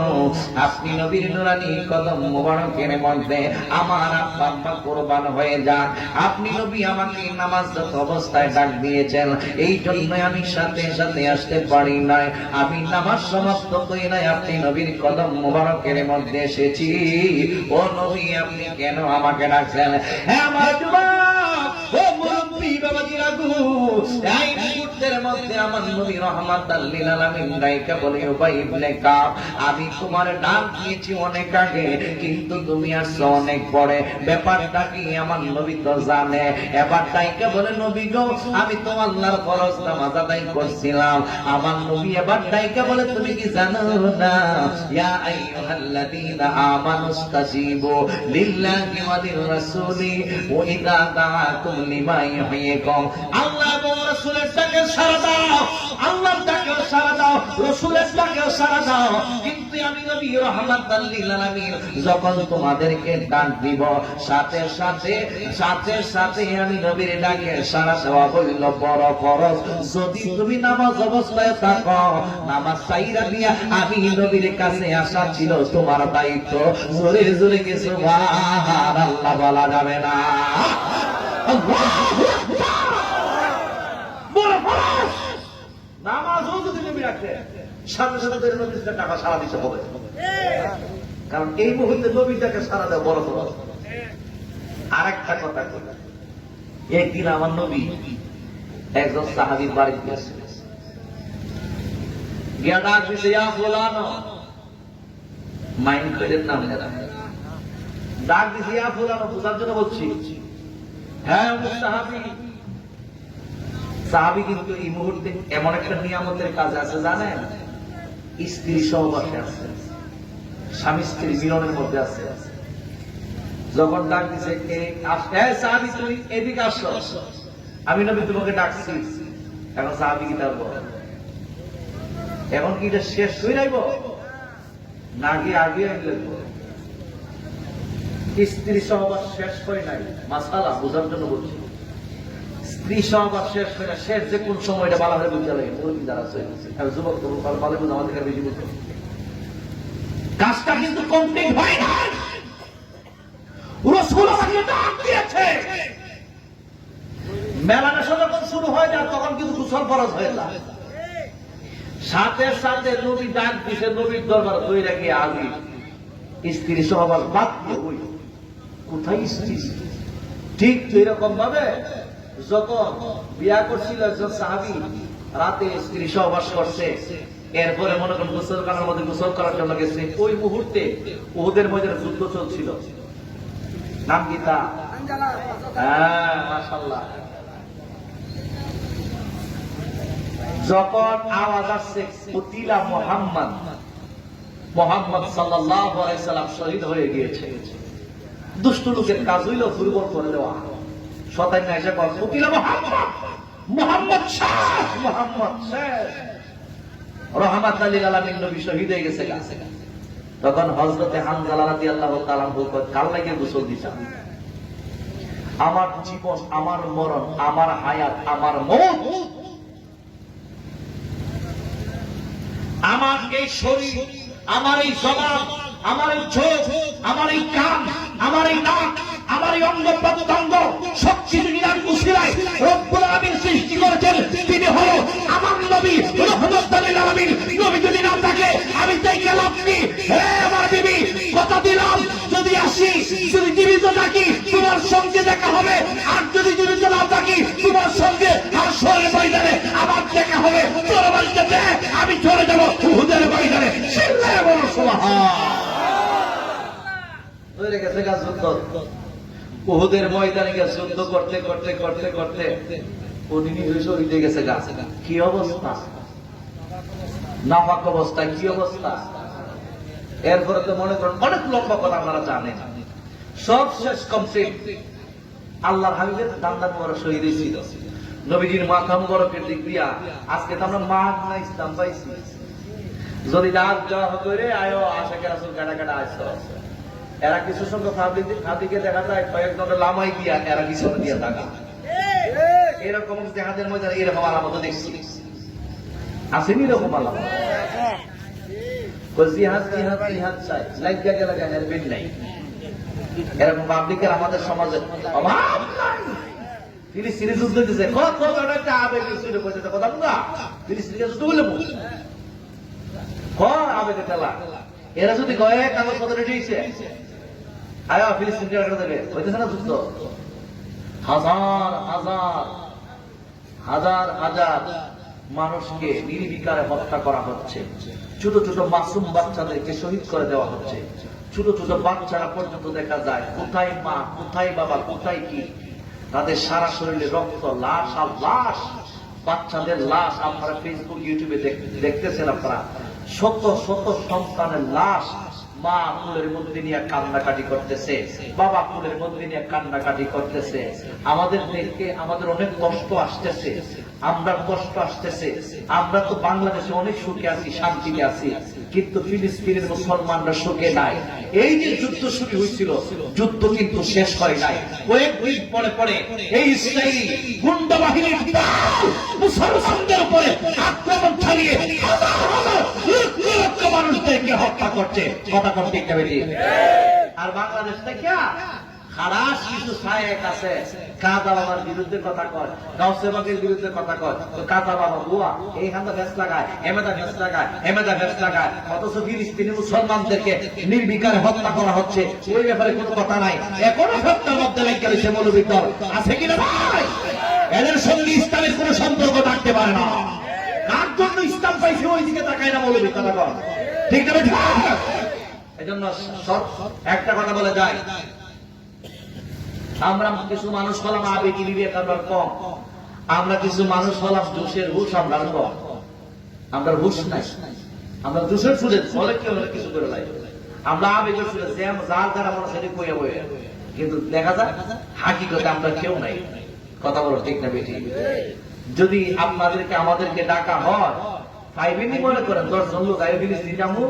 আপনি নবীর নুরানি কদম মোবারকের মধ্যে আমার আব্বা আম্মা কুরবান হয়ে যান, আপনি নবী আমাকে নামাজরত অবস্থায় ডাক দিয়েছেন, এই জন্য আমি সাথে সাথে আসতে পারি নাই, আমি নামাজ সমাপ্ত করি নাই, আপনি নবীর কদম মোবারকের মধ্যে এসেছি। ও নবী, আপনি কেন আমাকে ডাকছেন? হ্যাঁ আমার যুবক, ও মুরব্বী বাবাজিরা গো, এই মুহূর্তের মধ্যে আমার নবী রাহমাতাল লিল আলামিন ডাইকা বলে, উবাই ইবনে কাব, আমি তোমার ডাক দিয়েছি অনেক আগে, কিন্তু তুমি আসছো অনেক পরে, ব্যাপারটা কি আমার নবী তো জানে। এবার ডাইকা বলে, নবী গো, আমি তো আল্লাহর ফরজ নামাজ আদায় করছিলাম। আমার নবী এবার ডাইকা বলে, তুমি কি জানো না, ইয়া আইয়ুহাল্লাযীনা আমানুস্তাজিবু লিল্লাহি ওয়া লির রাসূলি ওয়া ইযা দাআকুম লিমা ইউহয়িকুম, আল্লাহ এবং রাসূলের ডাকে সাড়া দাও, আল্লাহর ডাকে সাড়া দাও, রাসূলের ডাকে সাড়া দাও। কিন্তু আমি নবী রাহমাতাল লিল আলামিন যখন তোমাদেরকে ডাক দিব, সাথে সাথে সাথে সাথে আমি নবীর ডাকে সাড়া দেওয়া হইল বড় ফরজ। যদি তুমি নামাজ অবস্থায় থাকো, নামাজ সাইরা দিয়া আমি নবীর কাছে আসা ছিল তোমার দায়িত্ব। জোরে জোরে কি সুবহানাল্লাহ বলা যাবে না? নামাজও যদি নবী রাখে, সাথে সাথে নবীর টাকা সারা দিতে হবে, কারণ এই মুহূর্তে নবীর টাকা সারা দেওয়া বড় বড়। আরেকটা কথা কই, একদিন আমার নবী একজন সাহাবীর বাড়িতে গেছে, গিয়া ডাক দিছে, ইয়া ফুলানো, মাইন্ড করেন না আপনারা, ডাক দিছে, ইয়া ফুলানো, বুঝার জন্য বলছি। হ্যাঁ সাহাবী, সাহাবী কিন্তু এই মুহূর্তে এমন একটা নিয়ামতের কাজ আছে জানেন, স্ত্রী সহবাসে আছে, স্বামী স্ত্রী মিলনের মধ্যে আছে। যখন ডাক দিছে, সাহাবী তুমি এদিকে আসো, আমি নবী তোমাকে ডাকছি। এখন সাহাবী কি তার বলে, এখন কি এটা শেষ হয়ে যাইব না, গিয়ে আগে লাগবো? স্ত্রী সহবাস শেষ হয় নাই, মাসালা বোঝার জন্য বলছি। স্ত্রী সহবাস শেষ হয় না, শেষ যে কোন সময়টা ভালো হয়ে বুঝতে লাগে, যারা আছে যুবক ভালো বুঝে আমাদের বেশি বুঝতে, কাজটা কিন্তু কমপ্লিট হয় না। রাসূল আমাকে ডাক দিয়েছে, মেলামেশা যখন শুরু হয় না, তখন কিন্তু গোসল ফরজ হয়ে যায়। সাথে সাথে নবী ডাক দিছে, নবীর দরবার ধরে রাখি আগে স্ত্রী সহবাস বাদ দিয়ে ওই কোথায় স্ত্রী। ঠিক এরকম ভাবে যখন বিয়া করছিল একজন সাহাবী, রাতে স্ত্রী সহবাস করছে, এরপরে মনে করেন গোসলখানার মধ্যে গোসল করার জন্য গেছে, ওই মুহূর্তে উহুদের ময়দানে যুদ্ধ চলছিল। নাম কি তা? হ্যাঁ মাশাআল্লাহ। যখন আওয়াজ আসছে কুতিলা মুহাম্মদ, মুহাম্মদ সাল্লাল্লাহু আলাইহি সাল্লাম শহীদ হয়ে গিয়েছে, দুষ্ট লোকের কাজ হইল দুর্বল করে দেওয়া। শয়তান এসে বলে, কুতিলা মুহাম্মদ, মুহাম্মদ শেষ, মুহাম্মদ শেষ, রাহমাতাল লিল আলামিন নবী শহীদ হয়ে গেছে। তখন হযরতে হামজা রাদিয়াল্লাহু তাআলা বললেন, কাল লাগে গোসল দিতাম, আমার জীবন, আমার মরণ, আমার হায়াত, আমার মৌত, আমার এই শরীর, আমার এই জবান, আমার এই চোখ, আমার এই কান, আমার এই নাক, আমার এই অঙ্গ প্রত্যঙ্গ সবকিছু নিরাকুশিলায় রব্বুল আলামিন সৃষ্টি করেছেন। তিনি হলো আমার নবী রাহমাতুল লিল আলামিন। নবী যদি না থাকে আমি তাই গেলাম কি? হে আমার বিবি, কথা দিলাম যদি আসি, যদি জীবিত থাকি তোমার সঙ্গে দেখা হবে, আর যদি জীবিত না থাকি তোমার সঙ্গে হাসরের ময়দানে আবার দেখা হবে। তোর বাড়িতে দেখ, আমি চলে যাব উহুদের ময়দানে। চিল্লায়ে বলো সুবহান। হয়ে গেছে গা যুদ্ধ। উহুদের ময়দানে গিয়ে যুদ্ধ করতে করতে করতে করতে উনি শহীদ হয়ে গেছে গা। কি অবস্থা, নাফাক অবস্থা, কি অবস্থা। এরপরে তো মনে করেন অনেক লম্বা কথা আপনারা জানেন, সব শেষ কমপ্লিট। আল্লাহর হাবিবের দান্দান মোবারক শহীদ হয়েছিল, নবীজির মাথা মোবারকের দিক দিয়া আজকে তো আমরা মাঠ না ইসলাম পাইছি। যদি রাত যাওয়া হতো রে আয়ো আশাকে রাসূল কাটা কাটা আসতো, এরা কিছু সংখ্যক ফাঁদিকে দেখা যায় কয়েকজনের লামাই দিয়া এরা কিছু দিয়া থাকা। এরকম জাহাজের মধ্যে এরকম আলামত দেখছি, আসেনি এরকম আলামত। জিহাদ জিহাদ জিহাদ চাই, লাগিয়া গেলে গানের বিল নাই। এরকম পাবলিকের আমাদের সমাজে অভাব নাই। ফিলিস্তিনি যুদ্ধ দিতেছে, কত বড় একটা আবেগ ছিল, কইতে কথা না। ফিলিস্তিনিকে যুদ্ধ বলে বল, আবেগে ঠেলা। এরা যদি কয়েক কাগজ পত্র দিয়েছে আয়া ফিলিস্তিনকে রাখা দেবে, হইতেছে না যুদ্ধ। হাজার হাজার হাজার হাজার মানুষকে নির্বিকারে হত্যা করা হচ্ছে, ছোট ছোট মাসুম বাচ্চাদেরকে শহীদ করে দেওয়া হচ্ছে। ছোট ছোট বাচ্চারা পর্যন্ত দেখা যায় কোথায় মা, কোথায় বাবা, কোথায় কি, তাদের সারা শরীরে রক্ত, লাশ আর লাশ, বাচ্চাদের লাশ। আপনারা ফেসবুক ইউটিউবে দেখতেছেন, আপনারা শত শত সন্তানের লাশ মা কুলের মধ্যে নিয়ে কান্নাকাটি করতেছে, বাবা কুলের মধ্যে নিয়ে কান্নাকাটি করতেছে। আমাদের দেখে আমাদের অনেক কষ্ট আসতেছে, আমরা কষ্ট আসতেছে। আমরা তো বাংলাদেশে অনেক সুখে আছি, শান্তিতে আছি, কিন্তু ফিলিস্তিনের মুসলমানরা সুখে নাই। এই যে যুদ্ধ শুরু হয়েছিল, যুদ্ধ কিন্তু শেষ হয় নাই। কয়েকদিন পরে পরে এই ইসরায়েলি গুন্ডা বাহিনীর মুসলমানদের উপরে আক্রমণ চালিয়ে হাজার হাজার লক্ষ লক্ষ মানুষদেরকে হত্যা করছে। কথা করতে হবে। আর বাংলাদেশ থেকে খারাপ কিছু সায়েক আছে, কাদা বাবার বিরুদ্ধে কথা কয়, গাউসে বাগের বিরুদ্ধে কথা কয়। তো কাদা বাবা বুয়া এইখানটা ভেস লাগায়, এমেদা ভেস লাগায়, এমেদা ভেস লাগায়, অথচ ফিলিস্তিনি মুসলমানদেরকে নির্বিকারে হত্যা করা হচ্ছে, ওই ব্যাপারে কোনো কথা নাই। এখনো হত্যার মধ্যে লেগে গেছে মৌলবীর দল, আছে কিনা ভাই? এদের সঙ্গে ইসলামের কোনো সম্পর্ক থাকতে পারে না। কার জন্য ইসলাম পাইছে ওই দিকে তাকায় না মৌলবী, কথা কয় ঠিক না? এই জন্য একটা কথা বলে যায়, আমরা কিছু মানুষ হলাম আবেগী বিবেক আমরা কম, আমরা কিছু মানুষ হলাম জোশের হুশ আমরা কম। আমরা হুশ নাই, আমরা জোশের ফুলে ফলে কি হলে কিছু করে লাই, আমরা আবেগের ফুলে যার যারা মনে সেটি কইয়া বইয়া, কিন্তু দেখা যায় হাকিকতে আমরা কেউ নাই। কথা বলো ঠিক না বেশি? যদি আপনাদেরকে আমাদেরকে ডাকা হয় পাইবেনি মনে করেন 10 জন লোক আইবে ফিলিস্তিন যাবো,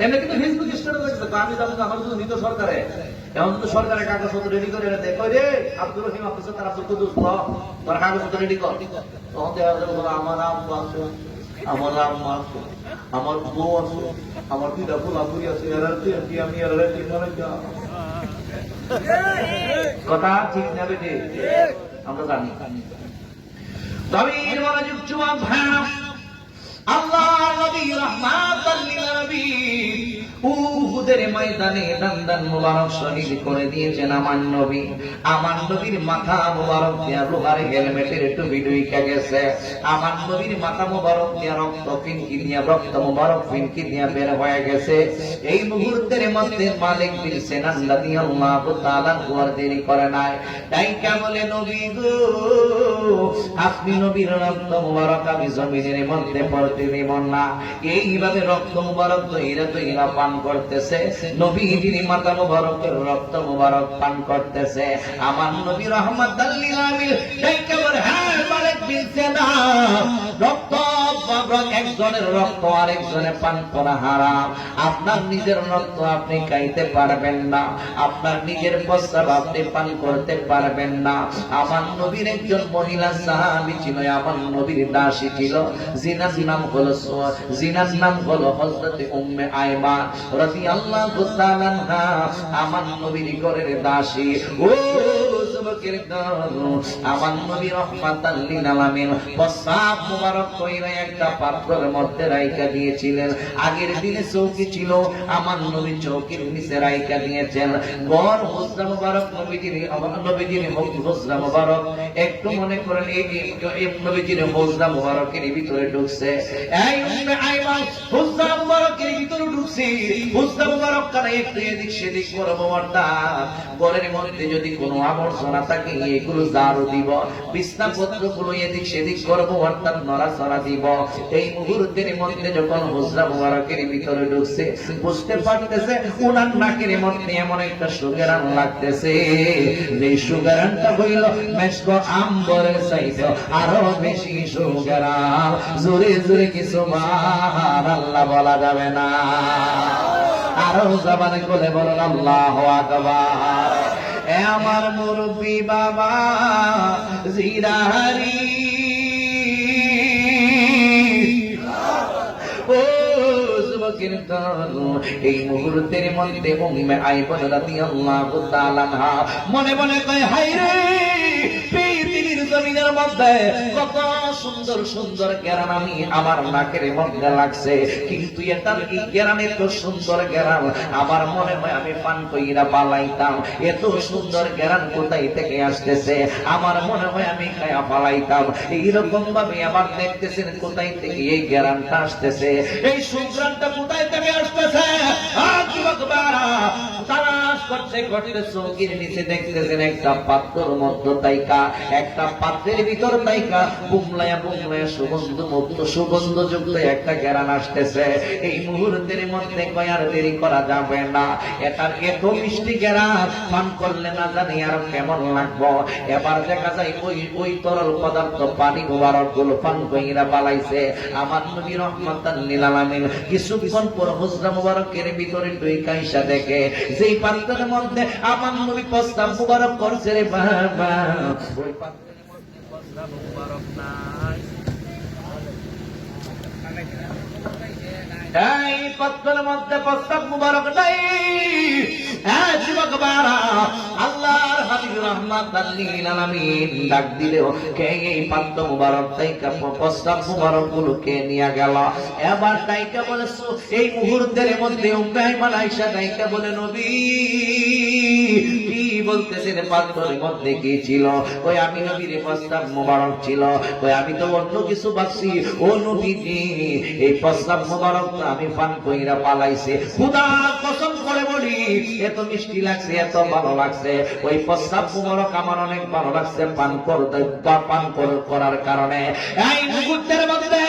এমনি কিন্তু ফেসবুক স্ট্যাটাস লাগছে তো আমি যাবো, আমার যদি নিত সরকারে, এখন তো সরকারের কাগজপত্র রেডি করে দেয়, কই রে আব্দুর রহিম আব্দুল সত্তার আব্দুল কুদ্দুস তোর কাগজপত্র রেডি কর। তখন দেখা যাবে আমার আম্মা আছে, আমার আম্মা আছে, আমার বউ আছে, আমার পিতা ফুলাফুরি আছে, আমি কথা ঠিক না বেটে? আমরা জানি। তবে মনোযোগ যুবক ভাইরা, আল্লাহ নবী রাহমাতাল লিল আলামিন উহুদের ময়দানে দান্দান মুবারক শহীদ করে দিয়েছেন আমার নবী। আমার নবীর মাথা মুবারক দিয়া লোহার হেলমেটের টুপি ঢুইকা গেছে, আমার নবীর মাথা মুবারক দিয়া রক্ত ফিনকি দিয়া, রক্ত মুবারক ফিনকি দিয়া বের হয়ে গেছে। এই মুহূর্তের মধ্যে মালিক বিন সিনান রাদিয়াল্লাহু তাআলা গোয়ার দেরি করে নাই, তাই বলে নবী গো, আপনি নবীর রক্ত মুবারক আমি জমিনের মধ্যে পড়তে দেব না। এইভাবে রক্ত মুবারক দইরা পান করতেছে, নবীজির মাথা মুবারকের রক্ত মুবারক পান করতেছে। আমার নবী রাহমাতাল লিল আলামিন একেবারে হ্যাঁ মালিক বিন সিনান, রক্ত একজনের রক্ত আরেকজনে পান করা হারাম। আপনার নিজের রক্ত আপনি খাইতে পারবেন না, আপনার নিজের প্রস্রাব আপনি পান করতে পারবেন না। আমার নবীর একজন মহিলা সাহাবী ছিল, আমার নবীর দাসী ছিল, জিনার নাম হলো হযরত উম্মে আয়মান রাদিয়াল্লাহু তাআলা আনহা। আমার নবীর ঘরের দাসী। ও যুবকের দল, আমার নবী রহমাতাল লিল আলামিন প্রস্রাব মুবারক কইরা একটা পাত্রের মধ্যে রাইখা দিয়েছিলেন। আগের দিনে চৌকি ছিল, আমার নবী চৌকির নিচে রাইখা দিয়েছেন। বর হুজরা মুবারক নবীজির, আমার নবীজির হুজরা মুবারক একটু মনে করেন এই নবীজির হুজরা মুবারকের ভিতরে ঢুকছে। এই উম্মে আইমান হুজরা মুবারকের ভিতরে ঢুকছে। হুজরা মুবারক কানে একটু এদিক সেদিক করবো, অর্থাৎ ঘরের মধ্যে যদি কোনো আবর্জনা থাকে এগুলো ঝাড়ু দিব, বিছনাপত্র গুলো এদিক সেদিক করবো, অর্থাৎ নড়াচড়া দিব। এই মুহূর্তের মধ্যে যখন হুজরা মুবারকের ভিতরে ঢুকছে, বুঝতে পারতেছে উনার নাকের মধ্যে এমন একটা সুগেরান লাগতেছে, যে সুগেরানটা হইল মেশক আম্বরের চাইতে আরো বেশি সুগেরান। জোরে জোরে কি সুবহানাল্লাহ বলা যাবে না? আরো জবানে বলে বলেন আল্লাহু আকবার। এ আমার মুরব্বি বাবা জিরাহারি, ও যুবকের দল, এই মুহূর্তের মধ্যে উম্মে আইমান রাদিয়াল্লাহু তাআলা আনহা মনে মনে কয়, হায় রে, পৃথিবীর জমিনের মধ্যে কত সুন্দর সুন্দর গ্যারান আমি আমার নাকের মধ্যে লাগছে, কিন্তু এটার এই গ্যারান এত সুন্দর গ্যারান আমার মনে হয় আমি পান কইরা পালাইতাম। এত সুন্দর গ্যারান কোথায় থেকে আসতেছে, আমার মনে হয় আমি খায়া পালাইতাম। এইরকম ভাবে আবার দেখতেছেন কোথায় থেকে এই গ্যারানটা আসতেছে, এই সুগ্রানটা কোথায় থেকে আসতেছে। আর যুবক বারা তালাশ করতে করতে চৌকির নিচে দেখতেছেন একটা পাত্রের মধ্যে তাইকা, একটা পাত্রের ভিতর তাইকা বুমলায়া বুমলায়া সুগন্ধ মুক্ত সুগন্ধযুক্ত একটা গ্যারান আসতেছে। এই মুহূর্তের মধ্যে কয়ার দেরি করা যাবে না, এটার এত মিষ্টি গ্যারান পান করলে না জানি আর কেমন লাগবো। এবার দেখা যায় ওই তরল পদার্থ পানি মুবারক গুলো পান কইরা পালাইছে আমার নবী রহমাতাল লিল আলামিন। কিছুক্ষণ পর হুজরা মুবারকের ভিতরে ঢুইকা আইসা দেখে যেই পাত্রের মধ্যে আমার নবী প্রস্তাব মুবারক করছে রে বাবা, ওই পাত্রের মধ্যে প্রস্তাব মুবারক নাই। এই পাত্রের মধ্যে প্রস্তাব মুবারক নাই। হ্যাঁ যুবক বারা, আল্লাহর হাবিব রাহমাতাল লিল আলামিন ডাক দিলেও কে এই পাত্র মুবারক তাইকা প্রস্তাব মুবারক গুলো কে নিয়ে গেল। এবার তাইকা বলেছো এই মুহূর্তের মধ্যে উম্মে আইমান আয়েশা তাইকা বলে, নবী কি বলতেছেন, পাত্রের মধ্যে কি ছিল? ওই আমি নবীর প্রস্তাব মুবারক ছিল। ওই আমি তো অন্য কিছু ভাবছি। ও নবীজি, এই প্রস্তাব মুবারক আমি পান কইরা পালাইছে। খোদার কসম করে বলি, এত মিষ্টি লাগছে, এত ভালো লাগছে। ওই প্রস্তাব মুবারক আমার অনেক ভালো লাগছে পান করার কারণে। এই মুহূর্তের মধ্যে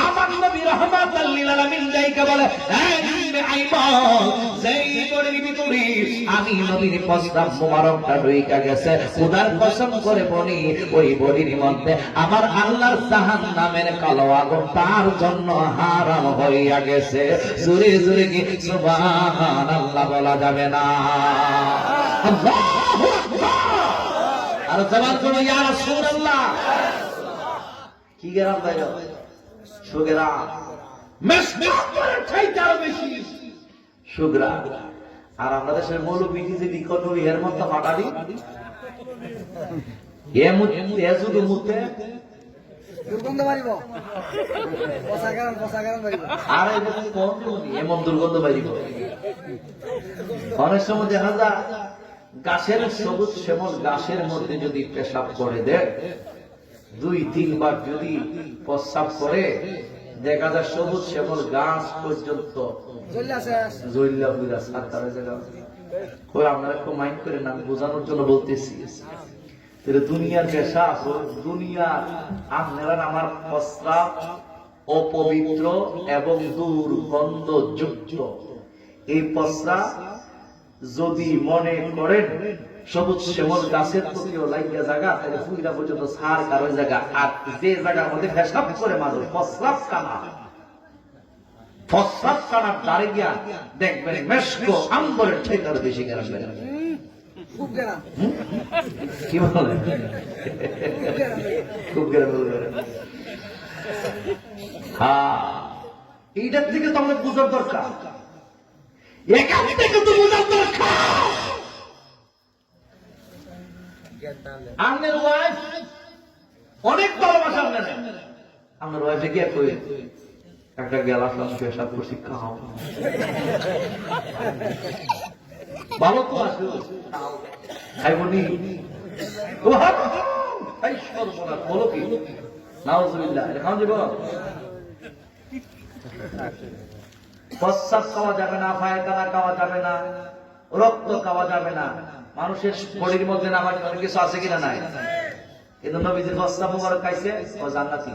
আমার নবী রহমাতাল লিল আলামিন যাইকে বলে, এই উম্মে আইমান, যেই বড়ির ভিতরে আমি নবীর প্রস্তাব মুবারকটা ঢুইকা গেছে, খোদার কসম করে বলি ওই বড়ির মধ্যে আমার আল্লাহর জাহান্নামের কালো আগুন তার জন্য হারাম হইয়া গেছে। জোরে জোরে কি সুবহানাল্লাহ বলা যাবে না? আল্লাহু আকবার। আর জবান করো ইয়া রাসূলুল্লাহ। কি গেরাম ভাই? সুগেরাম মেসমাকের চাইতে আরো বেশি সুগেরাম। আর আমরা দেশের মৌলবী যে বিকট নবী এর মধ্যে ফাটালি এ মুতে এ শুধু মুতে দুর্গন্ধ মারিব, পচা গান মারিব। আর এমন দুর্গন্ধ বাড়িব। অনেক সময় দেখা যায় গাছের সবুজ শ্যামল গাছের মধ্যে যদি পেশাব করে দেয়, 2-3 বার যদি প্রস্রাব করে, দেখা যায় সবুজ শ্যামল গাছ পর্যন্ত জইল্লা বুড়া সাতারে জায়গা। আপনারা একটু মাইন্ড করে না, বোঝানোর জন্য বলতেছি। দুনিয়ার পেশাব, দুনিয়ার আপনারা আমার প্রস্রাব অপবিত্র এবং দুর্গন্ধযুক্ত। এই প্রস্রাব যদি মনে করেন সবুজ শ্যামল গাছের প্রতিও লাইগা জায়গা, তাহলে ফুইরা পর্যন্ত সার কারো জায়গা। আর যে জায়গার মধ্যে পেশাব করে মানুষ প্রস্রাব কানার দ্বারে গিয়া দেখবেন মেশক আম্বরের চাইতে আরো বেশি গেরাম বেরাম। কি বলে? খুব গেরাম। হ্যাঁ, এইটার থেকে তো আমাদের বুঝার দরকার, এখান থেকে তো বোঝার দরকার। আপনার ওয়াইফ অনেক ভালোবাসা আপনার, আপনার ওয়াইফে কি কই একটা গেলাস পেশাব করছি খাও ভালো তো আছে খাই বলি বলো কি নাউজুবিল্লাহ খাওয়া যাবে, প্রস্রাব খাওয়া যাবে না, পায়খানা খাওয়া যাবে না, রক্ত খাওয়া যাবে না। মানুষের শরীরের মধ্যে নামাজ অনেক কিছু আছে কিনা নাই, কিন্তু নবীজির প্রস্রাব মুবারক খাইছে ও জান্নাতি।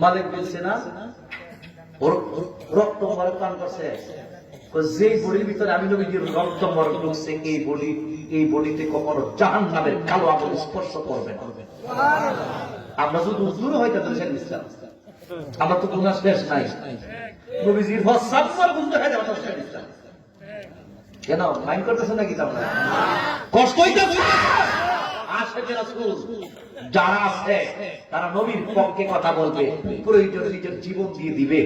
মালিক বলছে না ওর রক্ত মুবারক পান করছে, যে বডির ভিতরে আমি নবীজির রক্ত মুবারক ঢুকছে এই বডিতে কখনো জাহান্নামের কালো আগুন স্পর্শ করবে না। আমরা শুধু দূরে হয়তো ছেড়ে দিচ্ছিলাম, আমরা তো গুনাহ শেষ নাই, নবীজির প্রস্রাব মুবারক দেখা যাবে ছেড়ে দিচ্ছিলাম। কেন মাইন্ড করতেছেন নাকি তোমরা? কষ্ট হইতেছে আশিকে রাসূল যারা আছে তারা নবীর পক্ষে কথা বলবে, প্রয়োজন নিজের জীবন দিয়ে দিবে,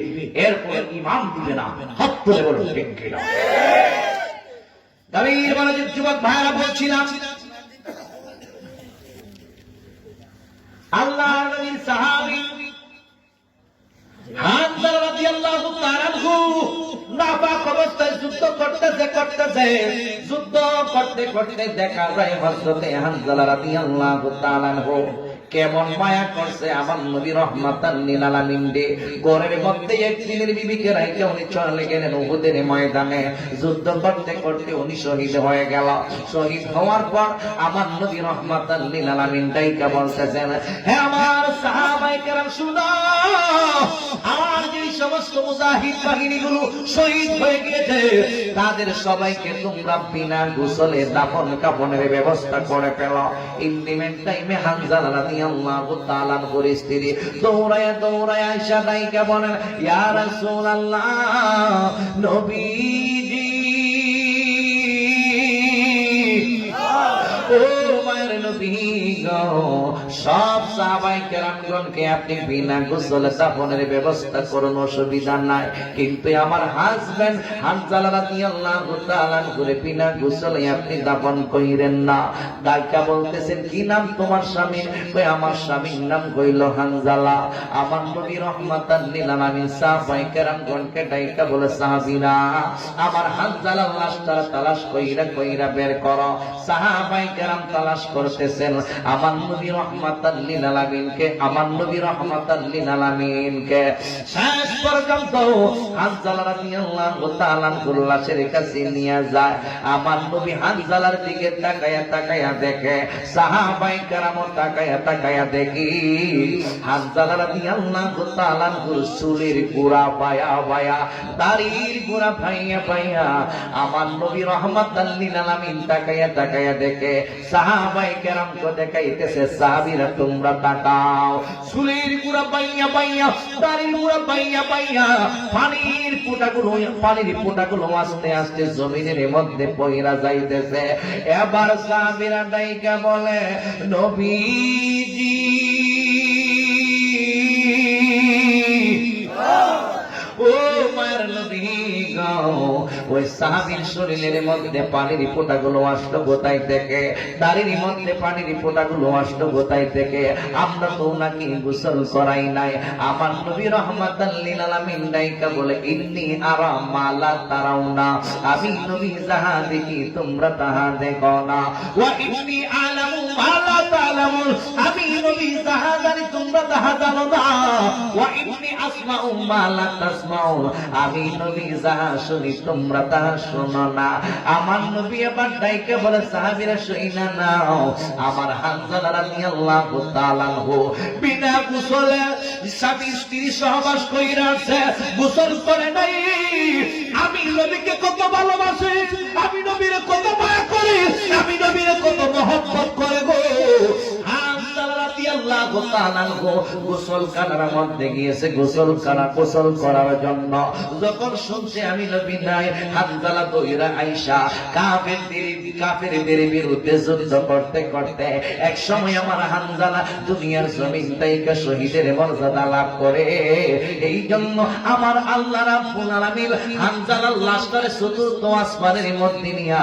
এরপর ঈমান দিবে না। হাত তুলে বলুন ঠিক কিনা? নবীর বাণিজ্য যুবক ভাইরা বলছিলাম, আল্লাহর নবীর সাহাবী হানজালা রাদিয়াল্লাহু তাআলা আনহু নাপাক অবস্থায় যুদ্ধ করতেছে, যুদ্ধ করতে দেখা যায় হযরতে হানজালা রাদিয়াল্লাহু তাআলা আনহু কেমন মায়া করছে আমার নবী রহমাতাল লিল আলামিন রে। ঘরের মধ্যে একদিনের বিবিকে রাইখে উনি চলে গেলেন উহুদের ময়দানে। যুদ্ধ করতে উনি শহীদ হয়ে গেল। শহীদ হওয়ার পর আমার নবী রহমাতাল লিল আলামিন ডাইকা বলতেছেন, হে আমার সাহাবায়ে কেরাম শুনো, আমার যে সমস্ত মুজাহিদ বাহিনীগুলো শহীদ হয়ে গিয়েছে তাদের সবাইকে তোমরা বিনা গোসলে দাফন কাফনের ব্যবস্থা করে ফেল। ইন্টিমেট টাইমে হানজালা রাদিয়াল্লাহু তাআলা পরিস্থিতি দৌড়ায় আয়েশা ডাইকা বলেন, ইয়া রাসূলুল্লাহ, নবীজি ও মায়ের নবী গো, সব সাহাবায়ে কেরামগণকে আপনি বিনা গোসলে দাফনের ব্যবস্থা করুন, অসুবিধা নাই, কিন্তু আমার হাজবেন্ড হানজালা রাদিয়াল্লাহু তাআলা করে বিনা গোসলে আপনি দাফন কইরেন না। ডাইকা বলতেছেন, কি নাম তোমার স্বামীর? কই আমার স্বামীর নাম কইল হানজালা। আমার নবী রহমাতাল লিল আলামিন সাহাবায়ে কেরামগণকে ডাইকা বলে, সাহাবীরা আমার হানজালার লাশটা তালাশ কইরা বের করো। সাহাবায়ে কেরাম তালাশ করতেছেন আমার নবী রহমাতাল লিল আলামিনকে, আমার নবী রহমাতাল লিল আলামিনকে। শেষ পর্যন্ত হানজালা রাদিয়াল্লাহু তাআলা লাশের কাছে নিয়ে যায়। আমার নবী হানজালার দিকে তাকায়া দেখে, সাহাবায়ে কেরাম তাকায়া দেখি হানজালা রাদিয়াল্লাহু তাআলা চুলের গোড়া বায়া দাড়ির গোড়া ভাইয়া আমার নবী রহমাতাল লিল আলামিন তাকায়া দেখে সাহাবায়ে কেরাম কো দেখাইতেছে, সাহাবীরা তোমরা তাকাও, চুলের গোড়া বাইয়া দাড়ির গোড়া বাইয়া পানির ফোঁটাগুলো আস্তে আস্তে জমিনের মধ্যে পইরা যাইতেছে। এবার সাহাবীরা ডাইকা বলে, নবীজি ও মায়ের নবী গো, ওই সাহাবীর শরীরের মধ্যে পানির ফোঁটাগুলো আসলো কোথায় থেকে, দাড়ির মধ্যে পানির ফোঁটাগুলো আসলো কোথায় থেকে? আমরা তো নাকি গোসল করাই নাই। আমার নবী রহমাতাল লিল আলামিন ডাইকা বলে, ইন্নী আরা মা লা তারাউনা, আমি নবী যাহা দেখি তোমরা তাহা দেখো না। ওয়া ইন্নী আলামু মা লা তা'লামুন, আমি নবী যাহা জানি তোমরা তাহা জানো না। ওয়া ইন্নী আসমাউ মা লা তাসমাউন, আমি নবী যাহা শুনি তোমরা তাহা শোনো না। আমার নবী আবার ডাইকে বলে, সাহাবীরা শুইনা নাও, আমার হানজালা রাদিয়াল্লাহু তাআলা বিনা গোসলে স্বামী স্ত্রী সহবাস কইরা আছে, গোসল করে নাই। আমি নবীকে কত ভালোবাসি, আমি নবীরে কত মায়া করি, আমি নবীরে কত মহব্বত করে গো। হানজালা রাদিয়াল্লাহু তাআলা গোসলখানার মধ্যে গিয়েছে গোসল করার জন্য। যখন শুনছে আমি নবী নাই, হানজালা দইরা আয়েশা কাফেরদের বিরুদ্ধে যুদ্ধ করতে করতে এক সময় আমার হানজালা দুনিয়ার জমিন থেকে শহীদের মর্যাদা লাভ করে। এই জন্য আমার আল্লাহ রাব্বুল আলামিন হানজালার লাশটারে চতুর্থ আসমানের মধ্যে নিয়া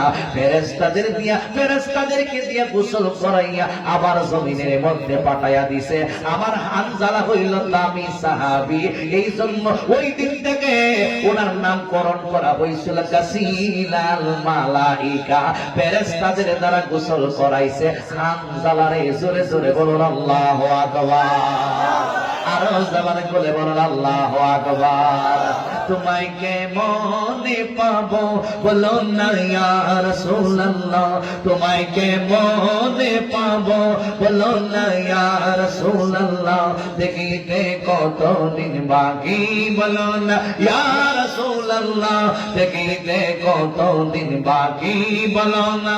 ফেরেশতাদেরকে দিয়া গোসল করাইয়া আবার জমিনের মধ্যে পাঠাইয়া দিছে। আমার হানজালা হইল দামি সাহাবী, এই জন্য ওই দিন থেকে ওনার নামকরণ করা হয়েছিল গাসিলাল মালাইকা। ফেরেশতাদের দ্বারা গোসল করাইছে হানজালারে। জোরে জোরে বলুন আল্লাহু আকবার। আরো জবানে বলে বলুন আল্লাহু আকবার। তোমায় কেমনে পাবো বলো না ইয়া রাসূলুল্লাহ, তোমায় কেমনে পাবো বলো না ইয়া রাসূলুল্লাহ, দেখিতে কতদিন বাকি বলো না ইয়া রাসূলুল্লাহ, দেখিতে কতদিন বাকি বলো না।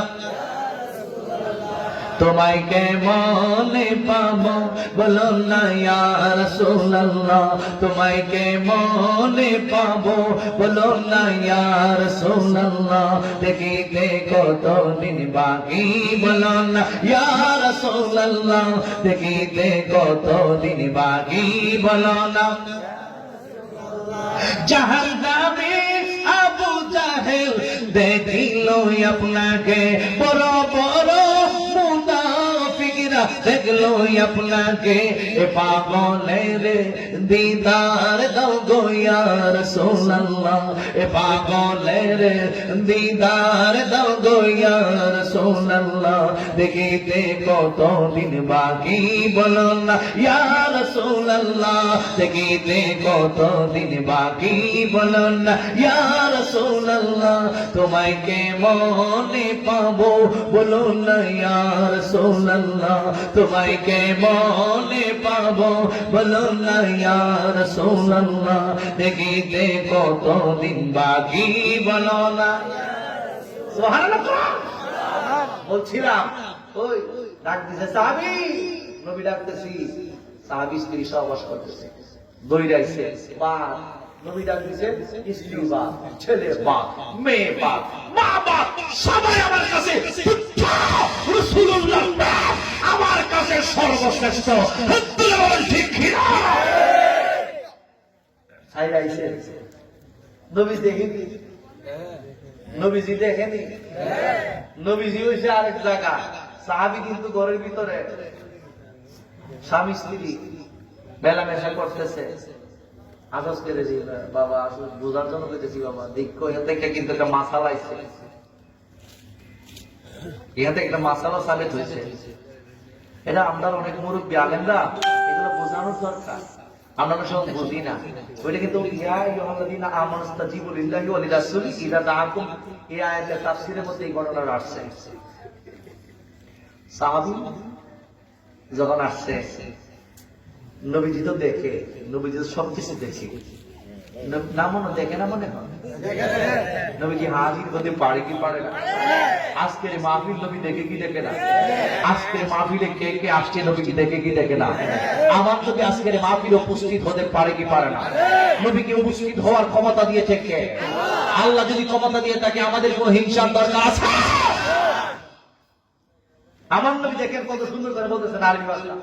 তোমায় কেমনে পাবো বলো না ইয়া রাসূলুল্লাহ, তোমায় কেমনে পাবো বলো না ইয়া রাসূলুল্লাহ, দেখিতে কতদিন বাকি বলো না ইয়া রাসূলুল্লাহ, দেখিতে কতদিন বাকি বলো না। জাহান্নামে আবু জাহেল দেখিল আপনাকে, বড় বড় মুনাফিকরা দেখলো আপনাকে, এ পাগলের দিদার দাও গো ইয়া রাসূলুল্লাহ, এ পাগলের দিদার দাও গো ইয়া রাসূলুল্লাহ, দেখিতে কতদিন বাকি বলো না ইয়া রাসূলুল্লাহ, দেখিতে কতদিন বাকি বলো না ইয়া রাসূলুল্লাহ, তোমায় কেমনে পাবো বলো না ইয়া রাসূলুল্লাহ, তোমায় কেমনে পাবো বলো না ইয়া রাসূলুল্লাহ, দেখিতে কতদিন বাকি বলো না। সুবহানাল্লাহ বলছিলাম, ওই ডাক দিছে সাহাবী, নবী ডাকতেছি, সাহাবী স্ত্রী সহবাস করতেছে, দৌড়াইছে, বাপ নবী ডাক দিছে, স্ত্রী বাপ, ছেলে বাপ, মেয়ে বাপ, মা বাপ, সবাই আমার কাছে রাসূলুল্লাহ আমার কাছে সর্বশ্রেষ্ঠ। ঠিক কিনা? ছাইরাইছে নবী দেখেনি, নবীজি দেখেনি, নবীজি হইছে আরেক জায়গা, সাহাবী কিন্তু ঘরের ভিতরে স্বামী স্ত্রী মেলামেশা করতেছে। আসাস করে দিই বাবা, আসলে বোঝার জন্য কইতেছি বাবা, দেখো এখান থেকে কিন্তু একটা মাসালা আইছে, এখান থেকে একটা মাসালা সাবেত হয়েছে। এটা আমরা অনেক মুরব্বী আলেমরা এগুলো বোঝানোর দরকার, আমরা অনেক সময় বুঝি না। ওইটা কিন্তু ইয়া আইয়ুহাল্লাযীনা আমানুস্তাজিবু লিল্লাহি ওয়া লিরাসূলি ইযা দাআকুম, এই আয়াতের তাফসীরের মধ্যে এই ঘটনাটা আসছে। সাহাবী যখন আসছে, নবীজি তো দেখে, নবীজি তো সবকিছু দেখে, না মনে দেখে না, মনে হয় নবীজি হাজির হতে পারে কি পারে না। আজকের মাহফিল নবী দেখে কি দেখে না, আজকের মাহফিলে কে কে আসছে নবীকে দেখে কি দেখে না। আমার নবী আজকের মাহফিলে উপস্থিত হতে পারে কি পারে না। নবীকে উপস্থিত হওয়ার ক্ষমতা দিয়েছে কে? আল্লাহ যদি ক্ষমতা দিয়ে থাকে আমাদের কোন হিংসার দরকার আছে? আমার নবী দেখেন কত সুন্দর করে বলতেছেন আরবি ভাষা।